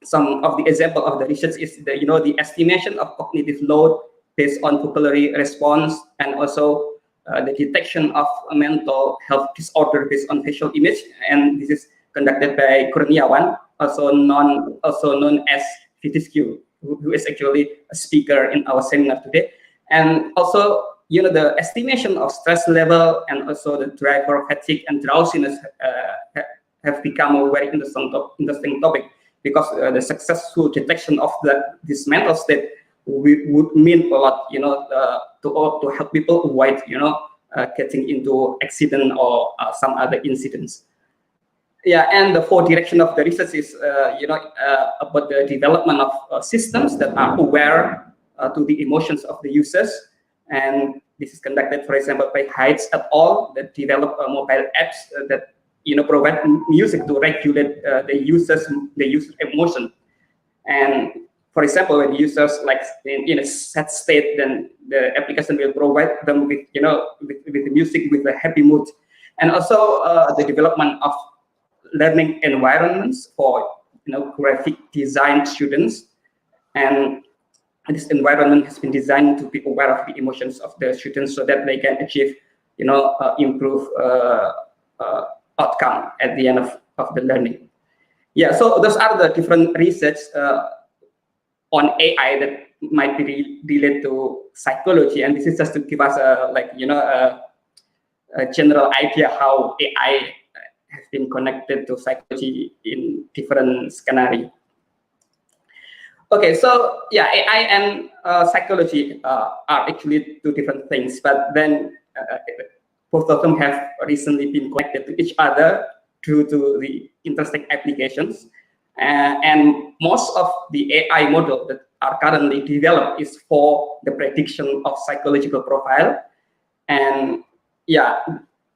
some of the example of the research is the the estimation of cognitive load based on pupillary response, and also the detection of mental health disorder based on facial image. And this is conducted by Kurniawan, also known as Vidiskiu, who is actually a speaker in our seminar today. And also, the estimation of stress level and also the driver fatigue and drowsiness have become a very interesting topic, because the successful detection of this mental state would mean a lot, to help people avoid, getting into accident or some other incidents. Yeah, and the fourth direction of the research is, about the development of systems that are aware to the emotions of the users. And this is conducted, for example, by Heights et al. That develop mobile apps that provide music to regulate the user emotion. And for example, when users like in a sad state, then the application will provide them with with music with a happy mood. And also the development of learning environments for graphic design students, and this environment has been designed to be aware of the emotions of the students so that they can achieve improve outcome at the end of the learning. Yeah, so those are the different research on AI that might be related to psychology, and this is just to give us a general idea how AI has been connected to psychology in different scenarios. Okay, so yeah, AI and psychology are actually two different things, but then both of them have recently been connected to each other due to the interesting applications. And most of the AI model that are currently developed is for the prediction of psychological profile. And yeah,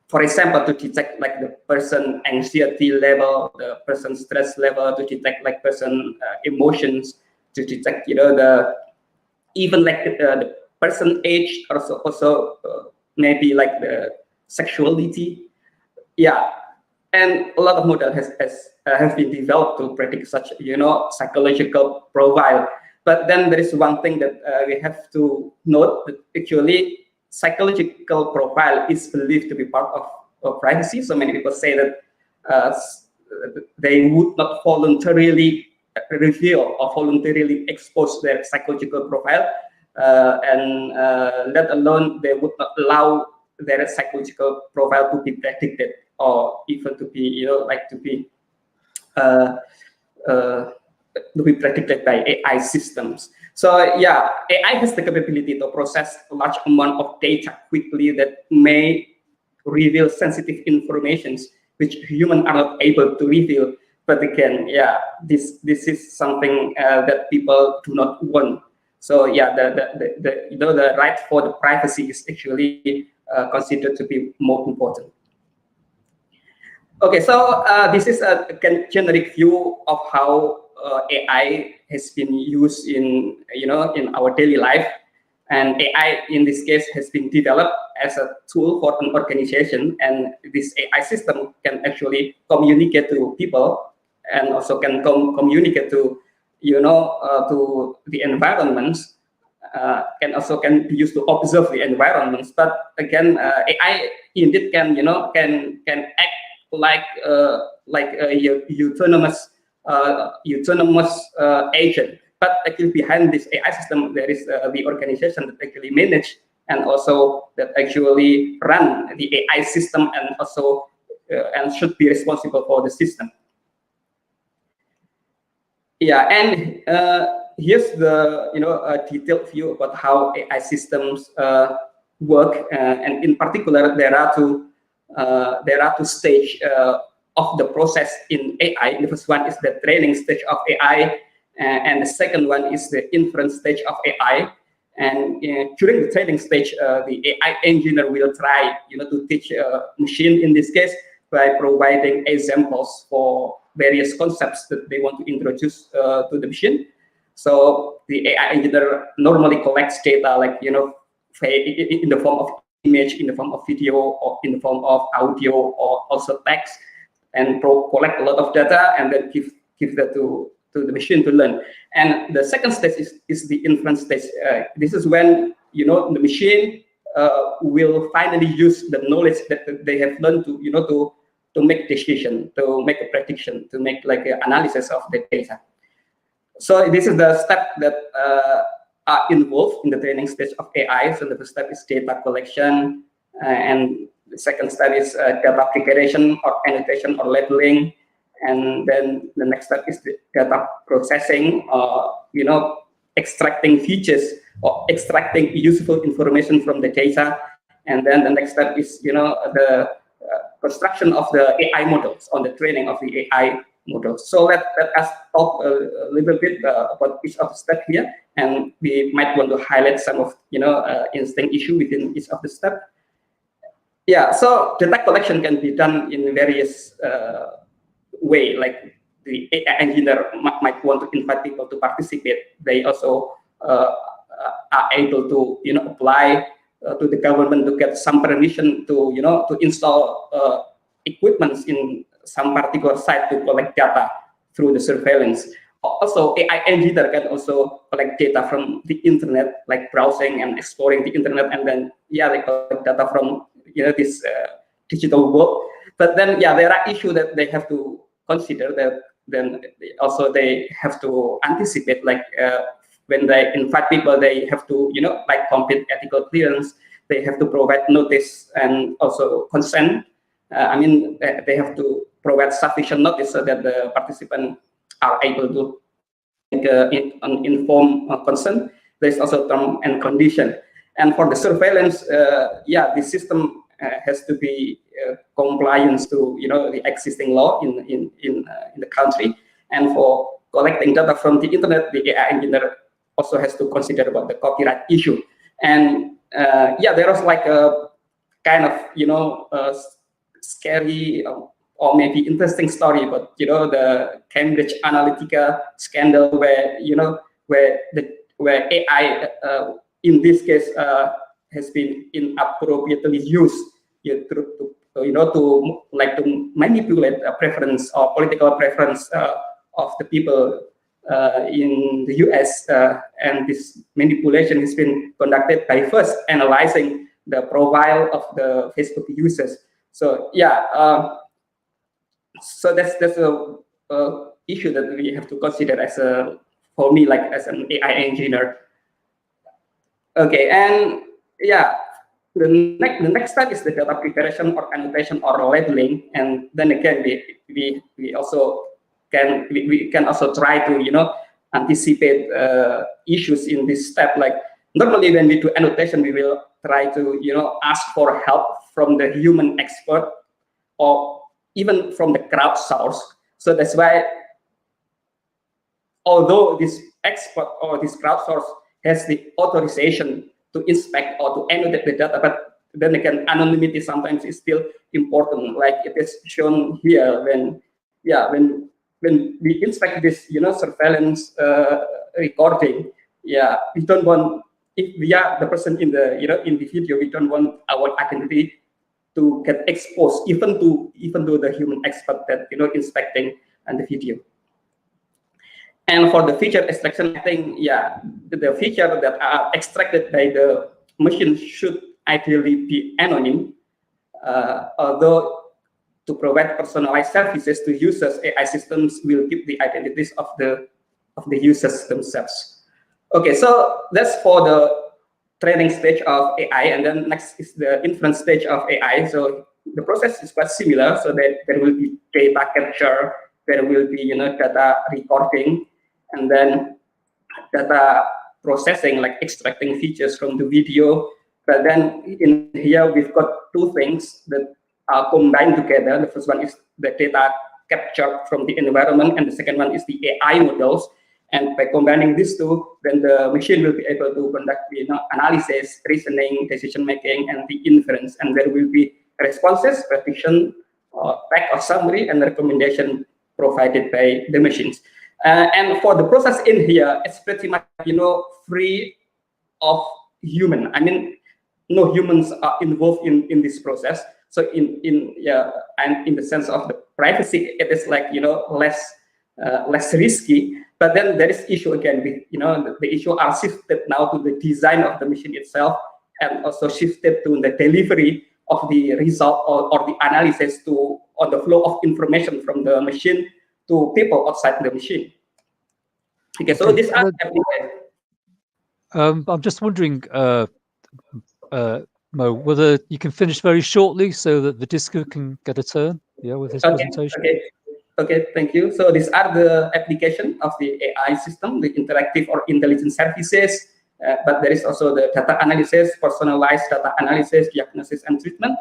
for example, to detect like the person anxiety level, the person stress level, to detect like person emotions, to detect even like the person age, also maybe like the sexuality. Yeah, and a lot of model have been developed to predict such psychological profile. But then there is one thing that we have to note, that actually psychological profile is believed to be part of privacy. So many people say that they would not voluntarily reveal or voluntarily expose their psychological profile, and let alone they would not allow their psychological profile to be predicted, or even to be predicted by AI systems. So yeah, AI has the capability to process a large amount of data quickly that may reveal sensitive informations which humans are not able to reveal. But again, yeah, this is something that people do not want. So yeah, the right for the privacy is actually considered to be more important. Okay, so this is a generic view of how AI has been used in our daily life, and AI in this case has been developed as a tool for an organization, and this AI system can actually communicate to people, and also can communicate to to the environments, can be used to observe the environments. But again, AI indeed can act like a autonomous agent. But actually behind this AI system, there is the organization that actually manage and also that actually run the AI system, and also and should be responsible for the system. Yeah, and here's the a detailed view about how AI systems work, and in particular there are two stages of the process in AI. The first one is the training stage of AI, and the second one is the inference stage of AI. And during the training stage, the AI engineer will try to teach a machine, in this case, by providing examples for various concepts that they want to introduce to the machine. So the AI engineer normally collects data like in the form of image, in the form of video, or in the form of audio, or also text, and collect a lot of data, and then give that to the machine to learn. And the second stage is the inference stage. This is when the machine will finally use the knowledge that they have learned to make decision, to make a prediction, to make like an analysis of the data. So this is the step that are involved in the training stage of AI. So the first step is data collection, and the second step is data preparation or annotation or labeling, and then the next step is the data processing, extracting features or extracting useful information from the data, and then the next step is the construction of the AI models, on the training of the AI models. So let us talk a little bit about each of the steps here, and we might want to highlight some of interesting issue within each of the steps. Yeah, so data collection can be done in various way. Like the AI engineer might want to invite people to participate. They also are able to apply to the government to get some permission to to install equipments in some particular site to collect data through the surveillance. Also, AI engineer can also collect data from the internet, like browsing and exploring the internet, and then they collect data from this digital world. But then there are issues that they have to consider, that then also they have to anticipate, like when they invite people, they have to like complete ethical clearance, they have to provide notice and also consent. They have to provide sufficient notice so that the participants are able to make an informed consent. There's also term and condition. And for the surveillance, the system has to be compliance to the existing law in the country. And for collecting data from the internet, the AI engineer also has to consider about the copyright issue. And there was like a kind of scary or maybe interesting story, but the Cambridge Analytica scandal, where where AI in this case has been inappropriately used to manipulate a preference or political preference of the people in the US, and this manipulation has been conducted by first analyzing the profile of the Facebook users. So so that's a issue that we have to consider as for me, like as an AI engineer. Okay, and the next step is the data preparation or annotation or labeling, and then again we also can also try to anticipate issues in this step. Like normally when we do annotation, we will try to ask for help from the human expert or even from the crowdsource. So that's why, although this expert or this crowdsource has the authorization to inspect or to annotate the data, but then again, anonymity sometimes is still important. Like it is shown here when we inspect this surveillance recording, we don't want, if we are the person in the in the video, we don't want our identity to get exposed, even to the human expert that inspecting and the video. And for the feature extraction, I think the feature that are extracted by the machine should ideally be anonymous, although to provide personalized services to users, AI systems will keep the identities of the users themselves. Okay, so that's for the training stage of AI, and then next is the inference stage of AI. So the process is quite similar. So that there will be data capture, there will be data recording, and then data processing, like extracting features from the video. But then in here we've got two things that are combined together. The first one is the data captured from the environment, and the second one is the AI models. And by combining these two, then the machine will be able to conduct analysis, reasoning, decision making, and the inference. And there will be responses, prediction, back or summary, and recommendation provided by the machines. And for the process in here, it's pretty much free of human. I mean, no humans are involved in this process. So and in the sense of the privacy, it is like less risky. But then there is issue again with, the issue are shifted now to the design of the machine itself, and also shifted to the delivery of the result or the analysis on the flow of information from the machine to people outside the machine. Okay, so these are I'm just wondering, Mo, whether you can finish very shortly so that Vidiskiu can get a turn, with his presentation. Okay, thank you. So these are the application of the AI system, the interactive or intelligent services. But there is also the data analysis, personalized data analysis, diagnosis, and treatment.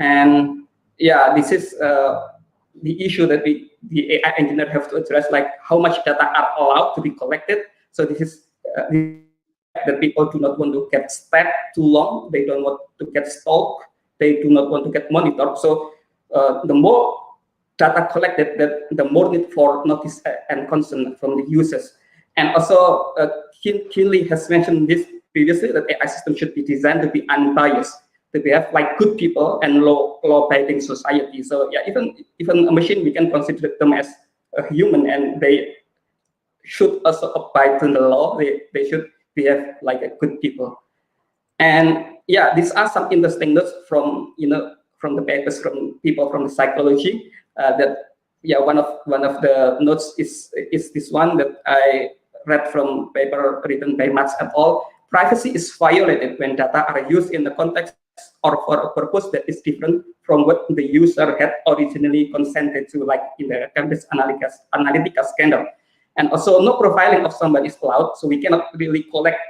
And this is the issue that the AI engineer have to address, like how much data are allowed to be collected. So this is that people do not want to get stacked too long. They don't want to get stalked. They do not want to get monitored. So the more data collected, the more need for notice and concern from the users. And also, Keeley has mentioned this previously, that AI system should be designed to be unbiased, to be have like good people and law-abiding society. So even a machine, we can consider them as a human, and they should also abide to the law. They should behave like a good people. And these are some interesting notes from from the papers from people from the psychology. One of the notes is this one that I read from paper written by Mats et al. Privacy is violated when data are used in the context or for a purpose that is different from what the user had originally consented to, like in the Cambridge Analytica scandal. And also, no profiling of somebody is allowed, so we cannot really collect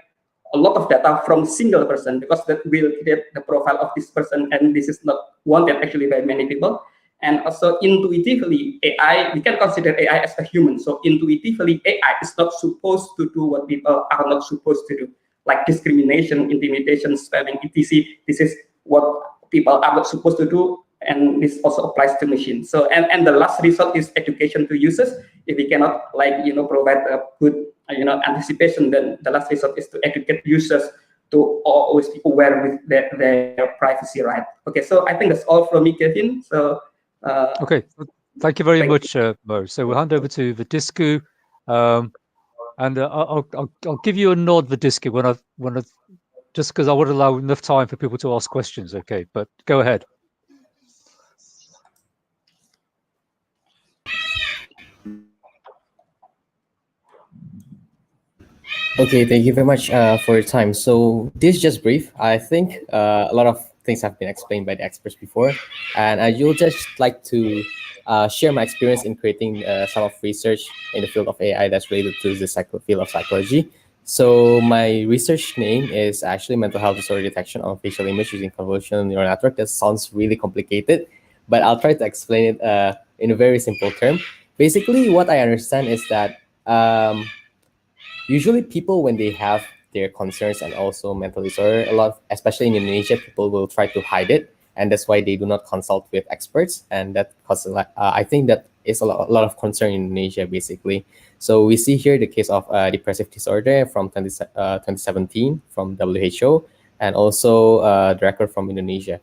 a lot of data from a single person, because that will create the profile of this person, and this is not wanted actually by many people. And also, intuitively, AI, we can consider AI as a human. So intuitively, AI is not supposed to do what people are not supposed to do, like discrimination, intimidation, spamming, etc. This is what people are not supposed to do, and this also applies to machines. So, and the last result is education to users. If we cannot, provide a good, anticipation, then the last result is to educate users to always be aware with their privacy right. Okay, so I think that's all from me, Gavin. So. Okay, thank you very much, Mo. So we'll hand over to Vidiskiu, and I'll give you a nod, Vidiskiu, when I just because I would allow enough time for people to ask questions. Okay, but go ahead. Okay, thank you very much for your time. So this is just brief. I think a lot of things have been explained by the experts before, and I will just like to share my experience in creating some of research in the field of AI that's related to the field of psychology. So my research name is actually mental health disorder detection on facial image using convolutional neural network. That sounds really complicated, but I'll try to explain it in a very simple term. Basically, what I understand is that usually people, when they have their concerns and also mental disorder, especially in Indonesia, people will try to hide it, and that's why they do not consult with experts, and that causes I think that is a lot of concern in Indonesia, basically. So we see here the case of depressive disorder from 2017 from WHO, and also the record from Indonesia.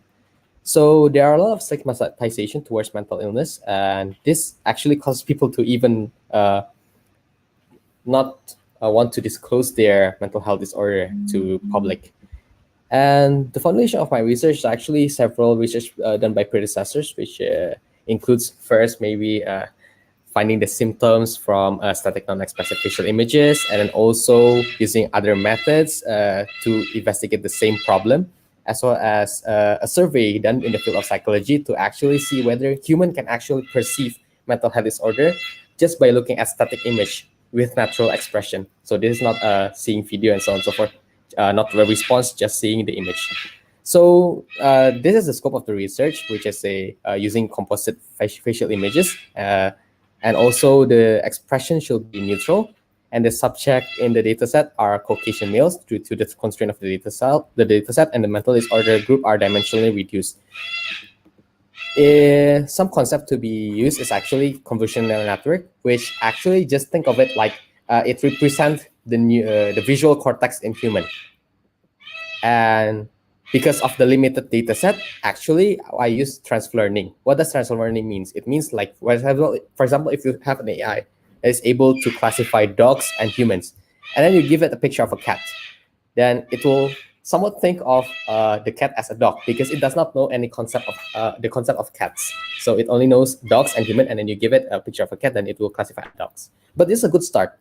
So there are a lot of stigmatization towards mental illness, and this actually causes people to even not want to disclose their mental health disorder to public. And the foundation of my research is actually several research done by predecessors, which includes first maybe finding the symptoms from static non-expressive facial images, and then also using other methods to investigate the same problem, as well as a survey done in the field of psychology to actually see whether human can actually perceive mental health disorder just by looking at static image with natural expression. So this is not seeing video and so on and so forth, not the response, just seeing the image. So this is the scope of the research, which is using composite facial images, and also the expression should be neutral, and the subject in the dataset are Caucasian males due to the constraint of the dataset, and the mental disorder group are dimensionally reduced. Some concept to be used is actually convolutional neural network, which actually just think of it like it represents the visual cortex in human. And because of the limited data set, actually I use transfer learning. What does transfer learning means? It means like, for example, if you have an AI that is able to classify dogs and humans, and then you give it a picture of a cat, then it will somewhat think of the cat as a dog, because it does not know any concept of the concept of cats. So it only knows dogs and human, and then you give it a picture of a cat, then it will classify dogs. But this is a good start,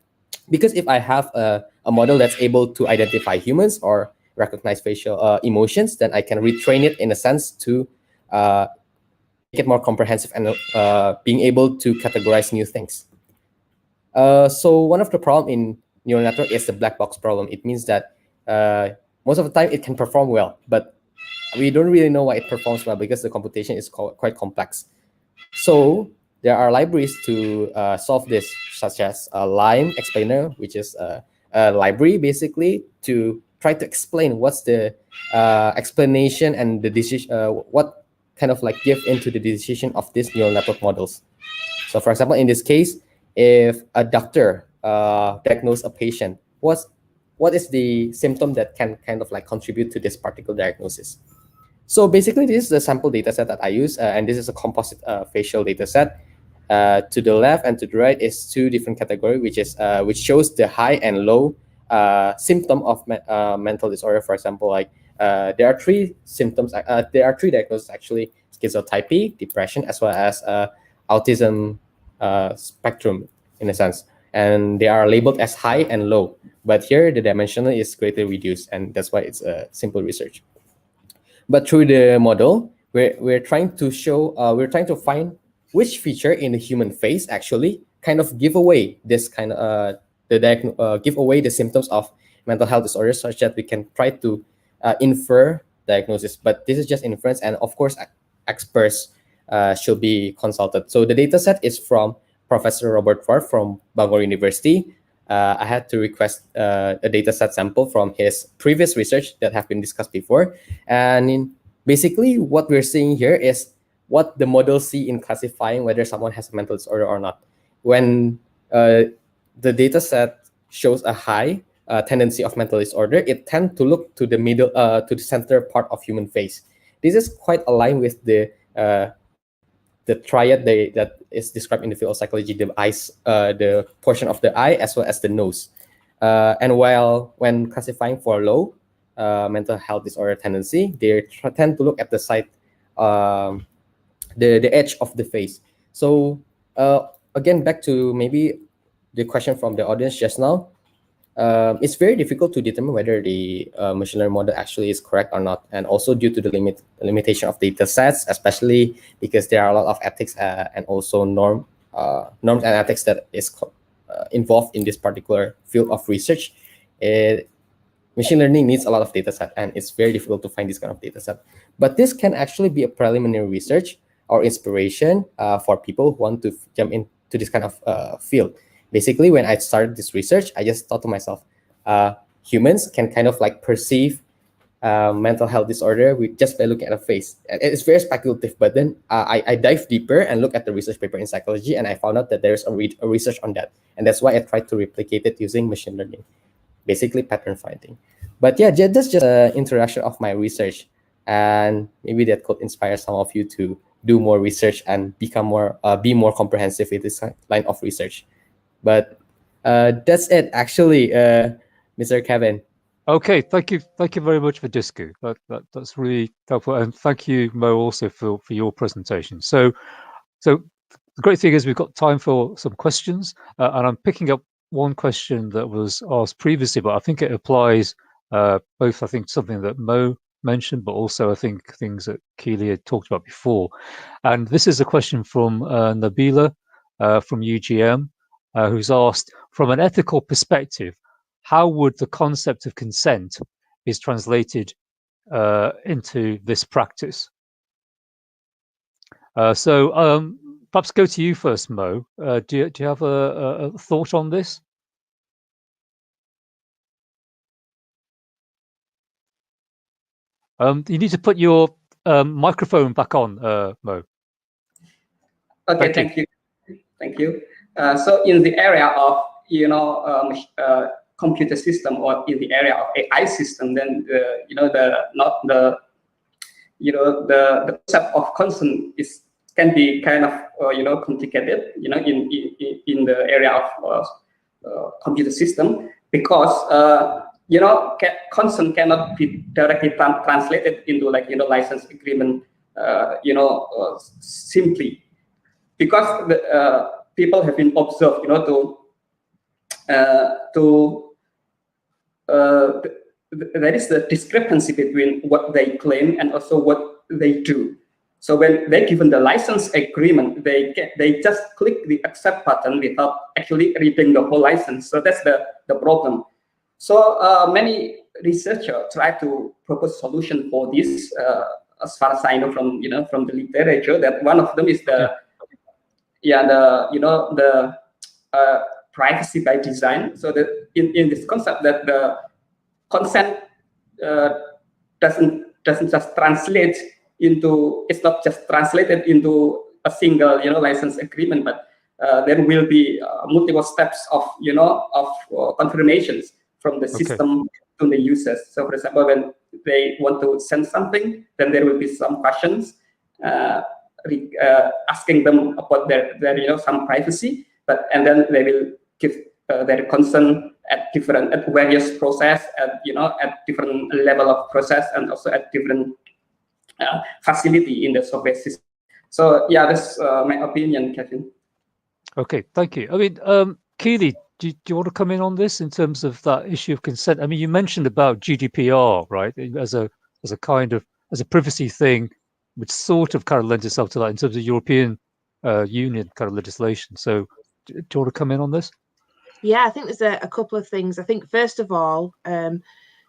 because if I have a model that's able to identify humans or recognize facial emotions, then I can retrain it in a sense to make it more comprehensive and being able to categorize new things. So one of the problem in neural network is the black box problem. It means that most of the time it can perform well, but we don't really know why it performs well, because the computation is quite complex. So there are libraries to solve this, such as Lime Explainer, which is a library basically to try to explain what's the explanation and the decision, what kind of like give into the decision of these neural network models. So for example, in this case, if a doctor diagnose a patient, what is the symptom that can kind of like contribute to this particular diagnosis? So basically, this is the sample data set that I use, and this is a composite facial data set. To the left and to the right is two different categories, which shows the high and low symptom of mental disorder. For example, like there are three symptoms. There are three diagnoses actually: schizotypy, depression, as well as autism spectrum in a sense. And they are labeled as high and low. But here the dimensional is greatly reduced, and that's why it's a simple research. But through the model, we're trying to show, we're trying to find which feature in the human face actually kind of give away this kind of give away the symptoms of mental health disorders, such that we can try to infer diagnosis. But this is just inference, and of course, experts should be consulted. So the data set is from Professor Robert Ward from Bangor University. I had to request a dataset sample from his previous research that have been discussed before. And basically, what we're seeing here is what the models see in classifying whether someone has a mental disorder or not. When the dataset shows a high tendency of mental disorder, it tends to look to the middle, to the center part of human face. This is quite aligned with the triad that is described in the field of psychology, the eyes, the portion of the eye as well as the nose. And when classifying for low mental health disorder tendency, they tend to look at the side, the edge of the face. So again, back to maybe the question from the audience just now. It's very difficult to determine whether the machine learning model actually is correct or not, and also due to the limitation of data sets, especially because there are a lot of ethics and also norms and ethics that is involved in this particular field of research. Machine learning needs a lot of data set, and it's very difficult to find this kind of data set. But this can actually be a preliminary research or inspiration for people who want to jump into this kind of field. Basically, when I started this research, I just thought to myself, humans can kind of like perceive mental health disorder just by looking at a face. It's very speculative, but then I dive deeper and look at the research paper in psychology, and I found out that there's a research on that. And that's why I tried to replicate it using machine learning, basically pattern finding. But yeah, that's just an introduction of my research. And maybe that could inspire some of you to do more research and become more, be more comprehensive with this line of research. But that's it, actually, Mr. Gavin. Okay, thank you very much for Vidiskiu. That's really helpful, and thank you, Mo, also for your presentation. So the great thing is we've got time for some questions, and I'm picking up one question that was asked previously, but I think it applies both. I think something that Mo mentioned, but also I think things that Keeley had talked about before. And this is a question from Nabila from UGM. Who's asked, from an ethical perspective, how would the concept of consent be translated into this practice? So perhaps go to you first, Mo. Do you have a thought on this? You need to put your microphone back on, Mo. Okay, thank you. So in the area of computer system, or in the area of AI system, then the concept of consent is can be kind of complicated, in the area of computer system, because consent cannot be directly translated into license agreement, simply, because the people have been observed, there is the discrepancy between what they claim and also what they do. So when they're given the license agreement, they just click the accept button without actually reading the whole license. So that's the problem. So many researchers try to propose solution for this. As far as I know from the literature, that one of them is the privacy by design. So that in this concept, that the consent doesn't just translate into, it's not just translated into a single license agreement, but there will be multiple steps of confirmations from the system to the users. So for example, when they want to send something, then there will be some questions asking them about their some privacy, and then they will give their consent at various process, at different level of process, and also at different facility in the software system. So yeah, that's my opinion, Gavin. Okay, thank you. I mean, Keeley, do you want to come in on this in terms of that issue of consent? I mean, you mentioned about GDPR, right, as a privacy thing, which sort of kind of lends itself to that in terms of European Union kind of legislation. So, do you want to come in on this? Yeah, I think there's a couple of things. I think first of all,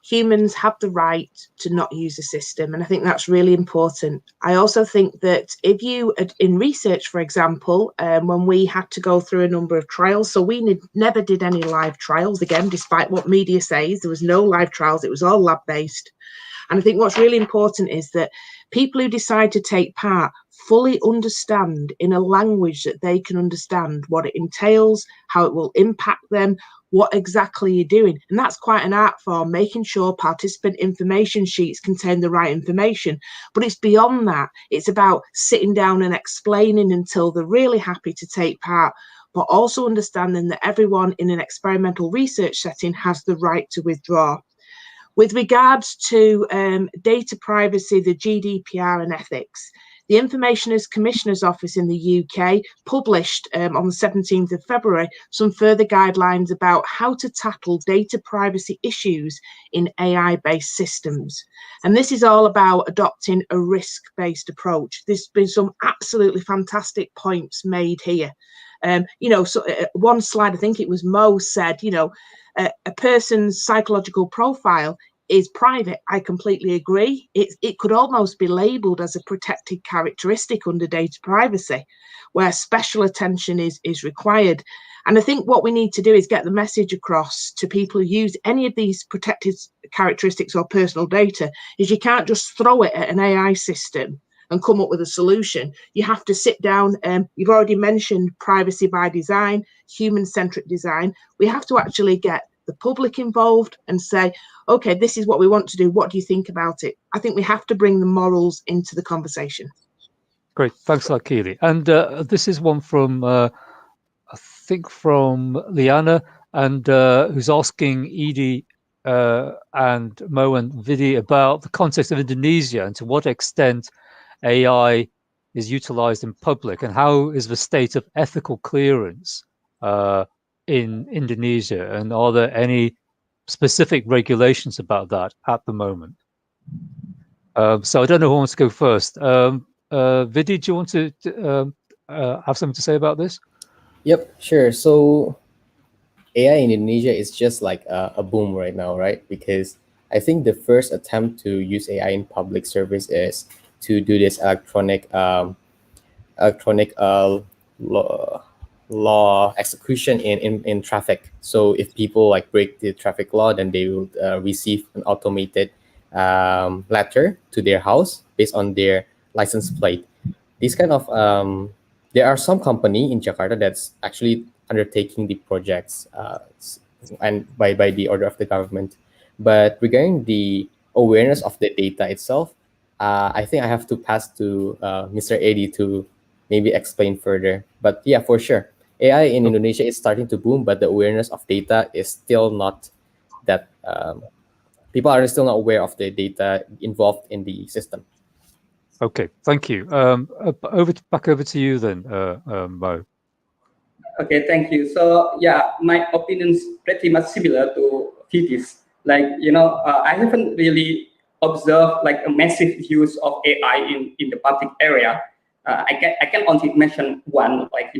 humans have the right to not use the system, and I think that's really important. I also think that if you, in research, for example, when we had to go through a number of trials, so we never did any live trials, again, despite what media says, there was no live trials, it was all lab-based. And I think what's really important is that people who decide to take part fully understand in a language that they can understand what it entails, how it will impact them, what exactly you're doing. And that's quite an art form, making sure participant information sheets contain the right information. But it's beyond that. It's about sitting down and explaining until they're really happy to take part, but also understanding that everyone in an experimental research setting has the right to withdraw. With regards to data privacy, the GDPR and ethics, the Information Commissioner's Office in the UK published on the 17th of February some further guidelines about how to tackle data privacy issues in AI-based systems. And this is all about adopting a risk-based approach. There's been some absolutely fantastic points made here. So one slide, I think it was Mo said, a person's psychological profile is private. I completely agree. It could almost be labeled as a protected characteristic under data privacy, where special attention is required. And I think what we need to do is get the message across to people who use any of these protected characteristics or personal data, is you can't just throw it at an AI system and come up with a solution. You have to sit down. You've already mentioned privacy by design, human-centric design. We have to actually get the public involved and say, okay, this is what we want to do. What do you think about it? I think we have to bring the morals into the conversation. Great. Thanks a lot, Keeley. And this is one from, I think from Liana, and who's asking Edie and Mo and Vidi about the context of Indonesia and to what extent AI is utilized in public, and how is the state of ethical clearance in Indonesia, and are there any specific regulations about that at the moment? So I don't know who wants to go first. Vidi, do you want to have something to say about this? Yep, sure. So AI in Indonesia is just like a boom right now, right? Because I think the first attempt to use AI in public service is to do this electronic law execution in traffic. So if people like break the traffic law, then they will receive an automated letter to their house based on their license plate. These kind of there are some company in Jakarta that's actually undertaking the projects and by the order of the government. But regarding the awareness of the data itself, I think I have to pass to Mr. Eddie to maybe explain further. But yeah, for sure, AI in Indonesia is starting to boom, but the awareness of data is still not that. People are still not aware of the data involved in the system. Okay, thank you. Back over to you then, Mo. Okay, thank you. So yeah, my opinion is pretty much similar to Vidis. Like, I haven't really observed like a massive use of AI in the public area. I can only mention one, like,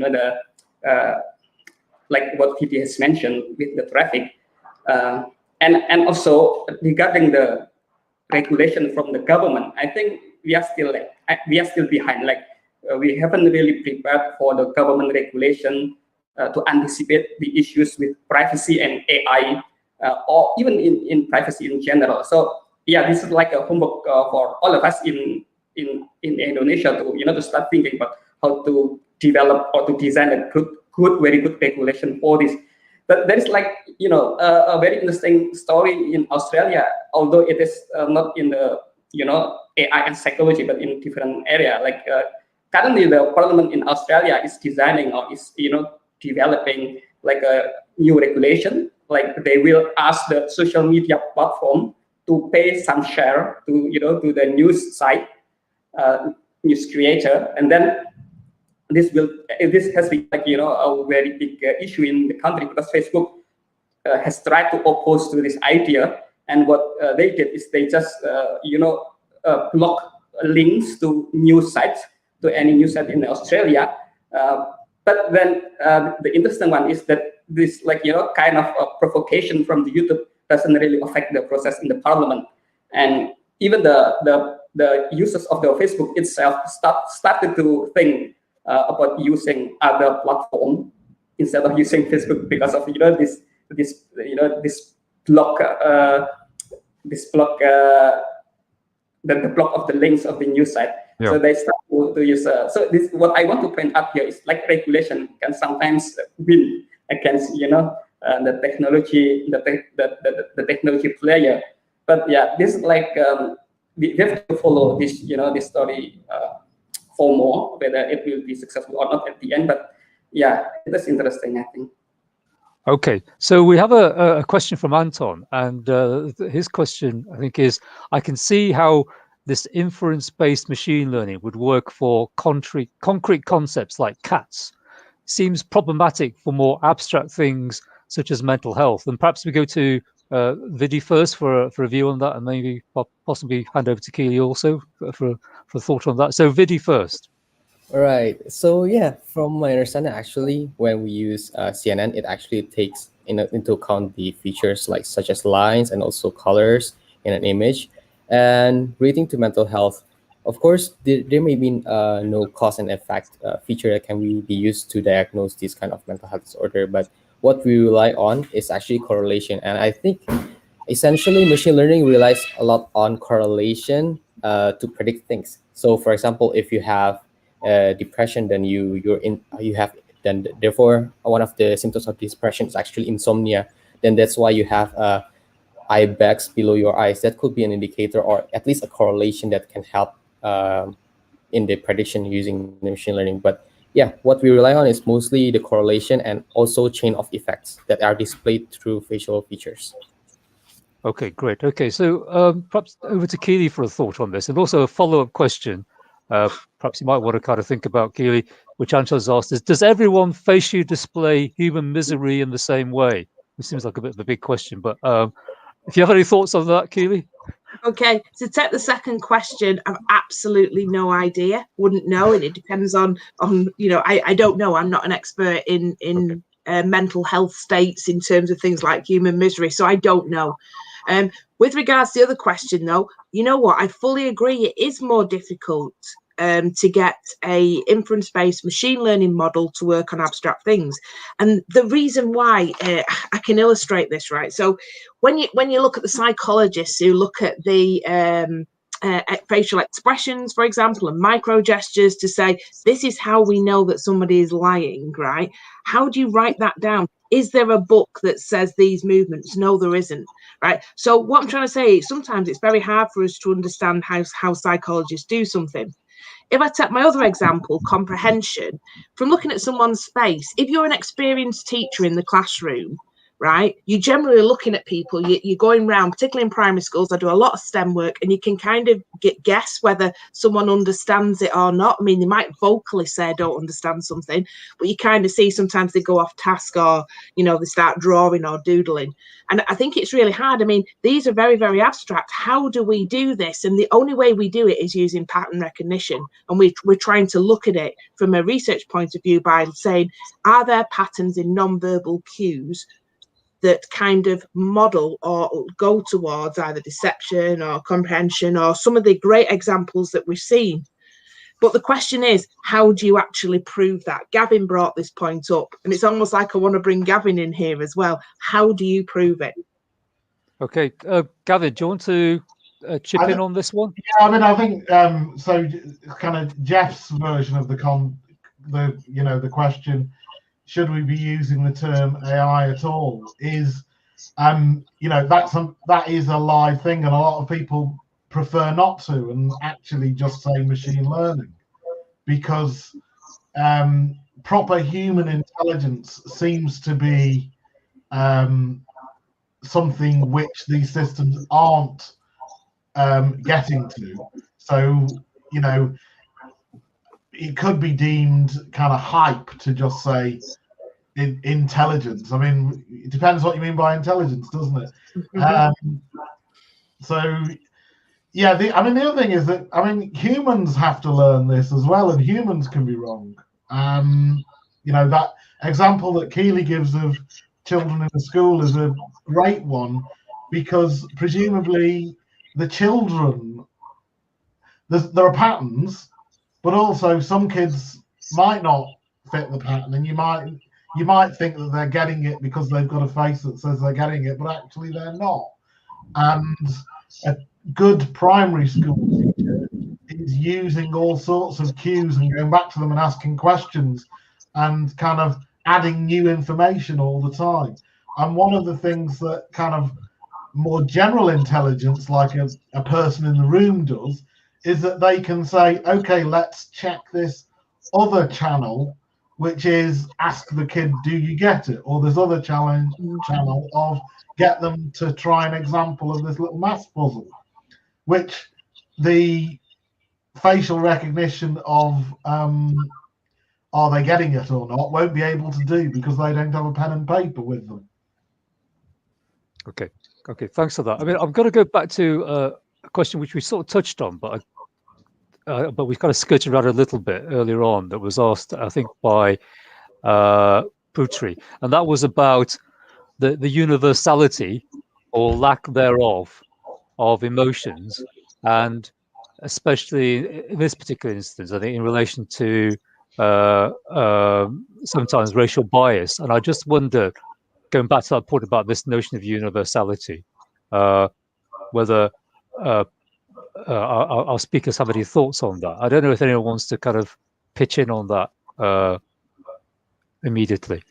like what Vidis has mentioned with the traffic. And also regarding the regulation from the government, I think we are still behind. Like, we haven't really prepared for the government regulation to anticipate the issues with privacy and AI, or even in privacy in general. So yeah, this is like a homework for all of us in Indonesia to start thinking about how to develop or to design a very good regulation for this. But there is like a very interesting story in Australia, although it is not in the AI and psychology, but in different area. Like currently, the parliament in Australia is designing or is developing like a new regulation. Like they will ask the social media platform to pay some share to to the news site, news creator, and then this has been like a very big issue in the country, because Facebook has tried to oppose to this idea, and what they did is they just block links to news sites, to any news site in Australia. But then the interesting one is that this kind of provocation from the YouTube doesn't really affect the process in the parliament, and even the users of the Facebook itself started to think about using other platform instead of using Facebook, because of this block the block of the links of the news site. Yeah. So they start to use. So this, what I want to point out here is like regulation can sometimes win against the technology, the technology player. But yeah, this is like we have to follow this this story for more, whether it will be successful or not at the end. But yeah, that's interesting, I think. Okay, so we have a question from Anton, and his question, I think, is: I can see how this inference-based machine learning would work for concrete concepts like cats. Seems problematic for more abstract things such as mental health. And perhaps we go to Vidi first for a view on that, and maybe possibly hand over to Keeley also for thought on that. So Vidi first. All right. So yeah, from my understanding, actually, when we use CNN, it actually takes into account the features like such as lines and also colors in an image, and relating to mental health. Of course, there may be no cause and effect feature that can be used to diagnose this kind of mental health disorder, but what we rely on is actually correlation. And I think essentially machine learning relies a lot on correlation to predict things. So for example, if you have depression, then then therefore one of the symptoms of depression is actually insomnia. Then that's why you have eye bags below your eyes. That could be an indicator, or at least a correlation that can help in the prediction using the machine learning. But yeah, what we rely on is mostly the correlation and also chain of effects that are displayed through facial features. Okay, great. Okay, so perhaps over to Keeley for a thought on this, and also a follow-up question. Perhaps you might want to kind of think about, Keeley, which Anton's asked is: does everyone facially display human misery in the same way? It seems like a bit of a big question, but if you have any thoughts on that, Keeley? Okay, to take the second question, I've absolutely no idea. Wouldn't know, and it depends on I don't know. I'm not an expert in mental health states in terms of things like human misery, so I don't know. With regards to the other question, though, you know what? I fully agree. It is more difficult to get a inference-based machine learning model to work on abstract things, and the reason why I can illustrate this, right? So when you look at the psychologists who look at the facial expressions, for example, and micro gestures to say this is how we know that somebody is lying, right? How do you write that down? Is there a book that says these movements? No, there isn't, right? So what I'm trying to say is sometimes it's very hard for us to understand how psychologists do something. If I take my other example, comprehension, from looking at someone's face, if you're an experienced teacher in the classroom, right, you're generally looking at people, you're going around, particularly in primary schools, I do a lot of STEM work, and you can kind of guess whether someone understands it or not. I mean, they might vocally say, I don't understand something, but you kind of see sometimes they go off task, or, you know, they start drawing or doodling. And I think it's really hard. I mean, these are very, very abstract. How do we do this? And the only way we do it is using pattern recognition. And we're trying to look at it from a research point of view by saying, are there patterns in non-verbal cues that kind of model or go towards either deception or comprehension or some of the great examples that we've seen? But the question is, how do you actually prove that? Gavin brought this point up, and it's almost like I want to bring Gavin in here as well. How do you prove it? Okay, Gavin, do you want to chip in on this one? Yeah, I mean, I think so. Kind of Jeff's version of the question, should we be using the term AI at all, is that is a live thing, and a lot of people prefer not to and actually just say machine learning, because proper human intelligence seems to be something which these systems aren't getting to. So, you know, it could be deemed kind of hype to just say intelligence. I mean, it depends what you mean by intelligence, doesn't it? So, yeah, the other thing is that, I mean, humans have to learn this as well, and humans can be wrong. You know, that example that Keeley gives of children in the school is a great one, because presumably the children, there are patterns, but also some kids might not fit the pattern, and you might think that they're getting it because they've got a face that says they're getting it, but actually they're not. And a good primary school teacher is using all sorts of cues and going back to them and asking questions and kind of adding new information all the time. And one of the things that kind of more general intelligence, like a person in the room does, is that they can say, okay, let's check this other channel, which is ask the kid, do you get it? Or this other channel of get them to try an example of this little maths puzzle, which the facial recognition of are they getting it or not won't be able to do, because they don't have a pen and paper with them. Okay, thanks for that. I mean, I'm going to go back to a question which we sort of touched on, but we kind of skirted around a little bit earlier on, that was asked, I think, by Putri, and that was about the universality or lack thereof of emotions, and especially in this particular instance, I think in relation to sometimes racial bias. And I just wonder, going back to that point about this notion of universality, whether our speakers have any thoughts on that. I don't know if anyone wants to kind of pitch in on that immediately.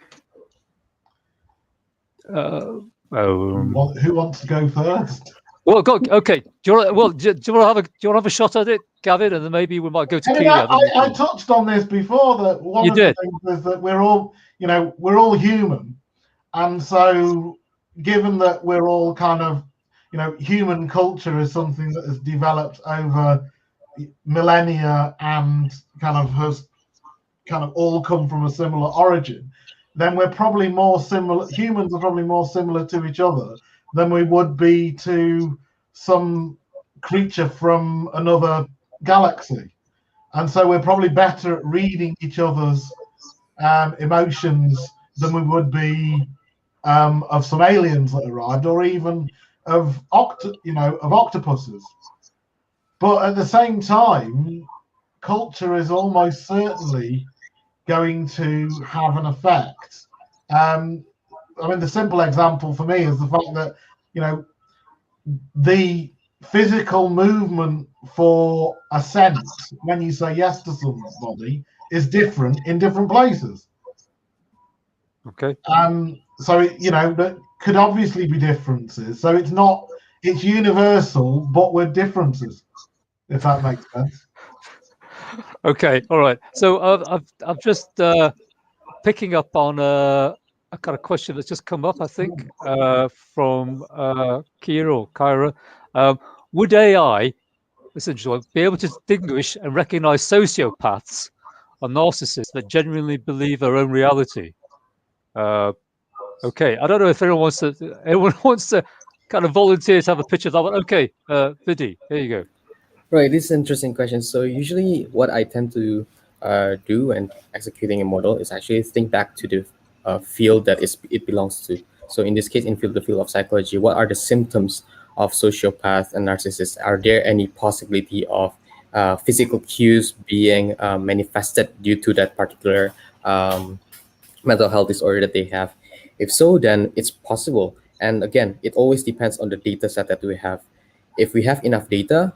Who wants to go first? Well, okay. Do you want to have a shot at it, Gavin, and then maybe we might go to Keeley. I touched on this before, that one of the things is that we're all human, and so given that we're all kind of, human culture is something that has developed over millennia and has all come from a similar origin, then we're probably more similar. Humans are probably more similar to each other than we would be to some creature from another galaxy. And so we're probably better at reading each other's emotions than we would be of some aliens that arrived, or even of octopuses. But at the same time, culture is almost certainly going to have an effect. The simple example for me is the fact that, the physical movement for assent when you say yes to somebody is different in different places. Okay. So there could obviously be differences. So it's universal, but with differences, if that makes sense. Okay, all right. So I've just picking up on a kind of question that's just come up, I think, from Kyra. Would AI, essentially, be able to distinguish and recognize sociopaths or narcissists that genuinely believe their own reality? Okay, I don't know if anyone wants to kind of volunteer to have a picture of that one. Okay, Vidi, here you go. Right, this is an interesting question. So usually what I tend to do when executing a model is actually think back to the field that it belongs to. So in this case, the field of psychology, what are the symptoms of sociopath and narcissists? Are there any possibility of physical cues being manifested due to that particular mental health disorder that they have? If so, then it's possible. And again, it always depends on the data set that we have. If we have enough data,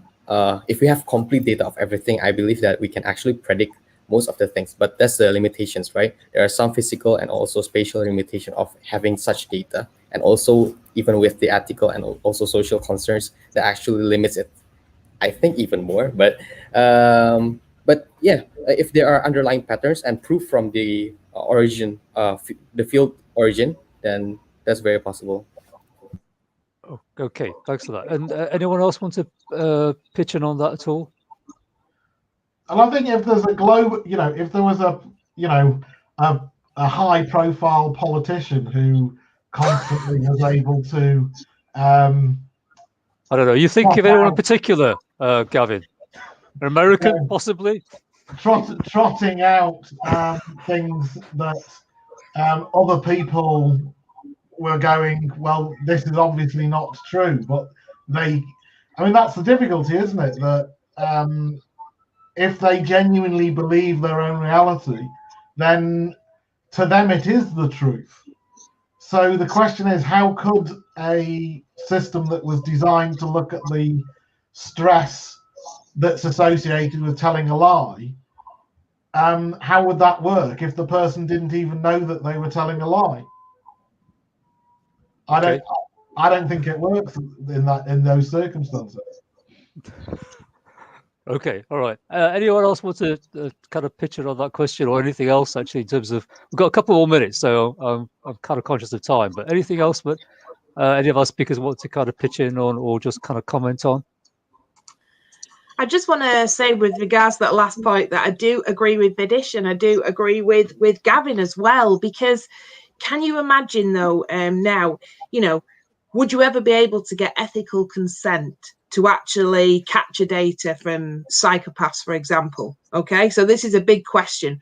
if we have complete data of everything, I believe that we can actually predict most of the things. But that's the limitations, right? There are some physical and also spatial limitation of having such data. And also, even with the ethical and also social concerns, that actually limits it, I think, even more. But yeah, if there are underlying patterns and proof from the origin, the field origin, then that's very possible. Oh, okay, thanks for that. And anyone else want to pitch in on that at all? And I think if there's a global, if there was a high-profile politician who constantly was able to, I don't know. You think of anyone in particular, Gavin? An American, possibly? Trotting out things that other people were going, well, this is obviously not true, but that's the difficulty, isn't it? That if they genuinely believe their own reality, then to them it is the truth. So the question is, how could a system that was designed to look at the stress that's associated with telling a lie, how would that work if the person didn't even know that they were telling a lie? Okay. I don't think it works in those circumstances. Okay, all right. Anyone else want to kind of pitch in on that question, or anything else? Actually, in terms of, we've got a couple more minutes, so I'm kind of conscious of time. But anything else that any of our speakers want to kind of pitch in on, or just kind of comment on? I just want to say, with regards to that last point, that I do agree with Vidish, and I do agree with Gavin as well, because can you imagine, though, now, would you ever be able to get ethical consent to actually capture data from psychopaths, for example? Okay, so this is a big question.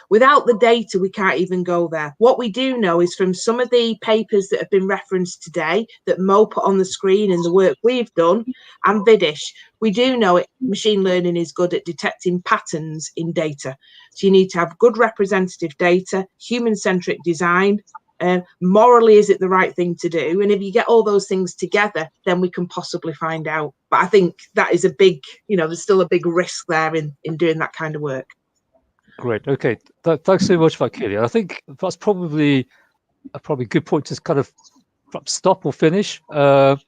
Without the data, we can't even go there. What we do know is from some of the papers that have been referenced today that Mo put on the screen and the work we've done, and Vidish, we do know machine learning is good at detecting patterns in data. So you need to have good representative data, human-centric design. Morally, is it the right thing to do? And if you get all those things together, then we can possibly find out. But I think that is a big, there's still a big risk there in doing that kind of work. Great. Okay. Thanks so much for that, Keeley. I think that's probably a good point to kind of stop or finish. As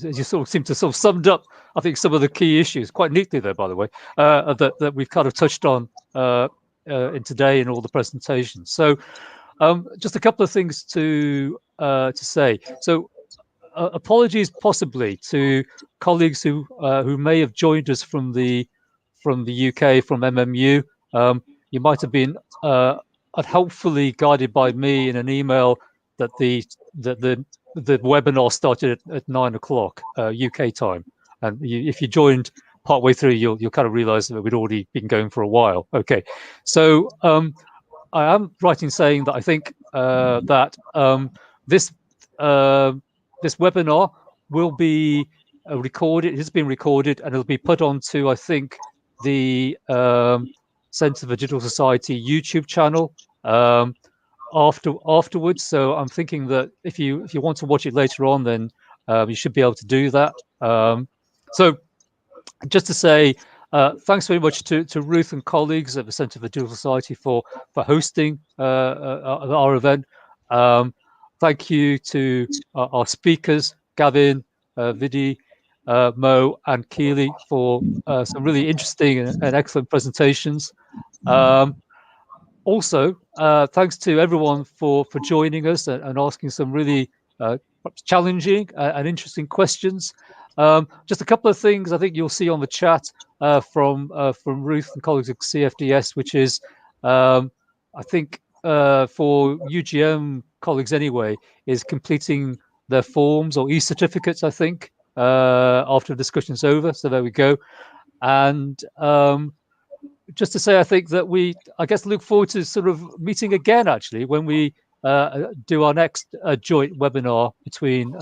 you sort of seem to sort of summed up, I think, some of the key issues quite neatly there, by the way, that we've kind of touched on in today in all the presentations. So just a couple of things to say. So apologies possibly to colleagues who may have joined us from the UK, from MMU. You might have been helpfully guided by me in an email that the webinar started at 9 o'clock UK time, and if you joined partway through, you'll kind of realize that we'd already been going for a while. Okay, so I am right in saying that I think that this webinar will be recorded. It has been recorded, and it'll be put onto, I think, the Centre for Digital Society YouTube channel afterwards. So I'm thinking that if you want to watch it later on, then you should be able to do that. So just to say, thanks very much to Ruth and colleagues at the Centre for Digital Society for hosting our event. Thank you to our speakers, Gavin, Vidi, Mo and Keeley for some really interesting and excellent presentations. Also, thanks to everyone for joining us and asking some really challenging and interesting questions. Just a couple of things I think you'll see on the chat from Ruth and colleagues at CfDS, which is I think for UGM colleagues anyway, is completing their forms or e-certificates, I think, after the discussion's over. So there we go. And just to say, I think that I guess, look forward to sort of meeting again, actually, when we do our next joint webinar between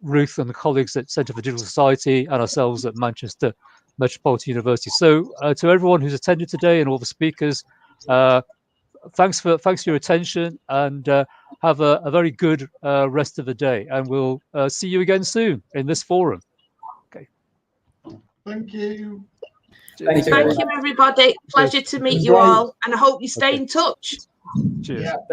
Ruth and the colleagues at Centre for Digital Society and ourselves at Manchester Metropolitan University. So to everyone who's attended today and all the speakers, thanks for your attention, and have a very good rest of the day. And we'll see you again soon in this forum. Okay. Thank you. Thank Thank you, everybody. Pleasure to meet you all, and I hope you stay in touch. Cheers. Yeah.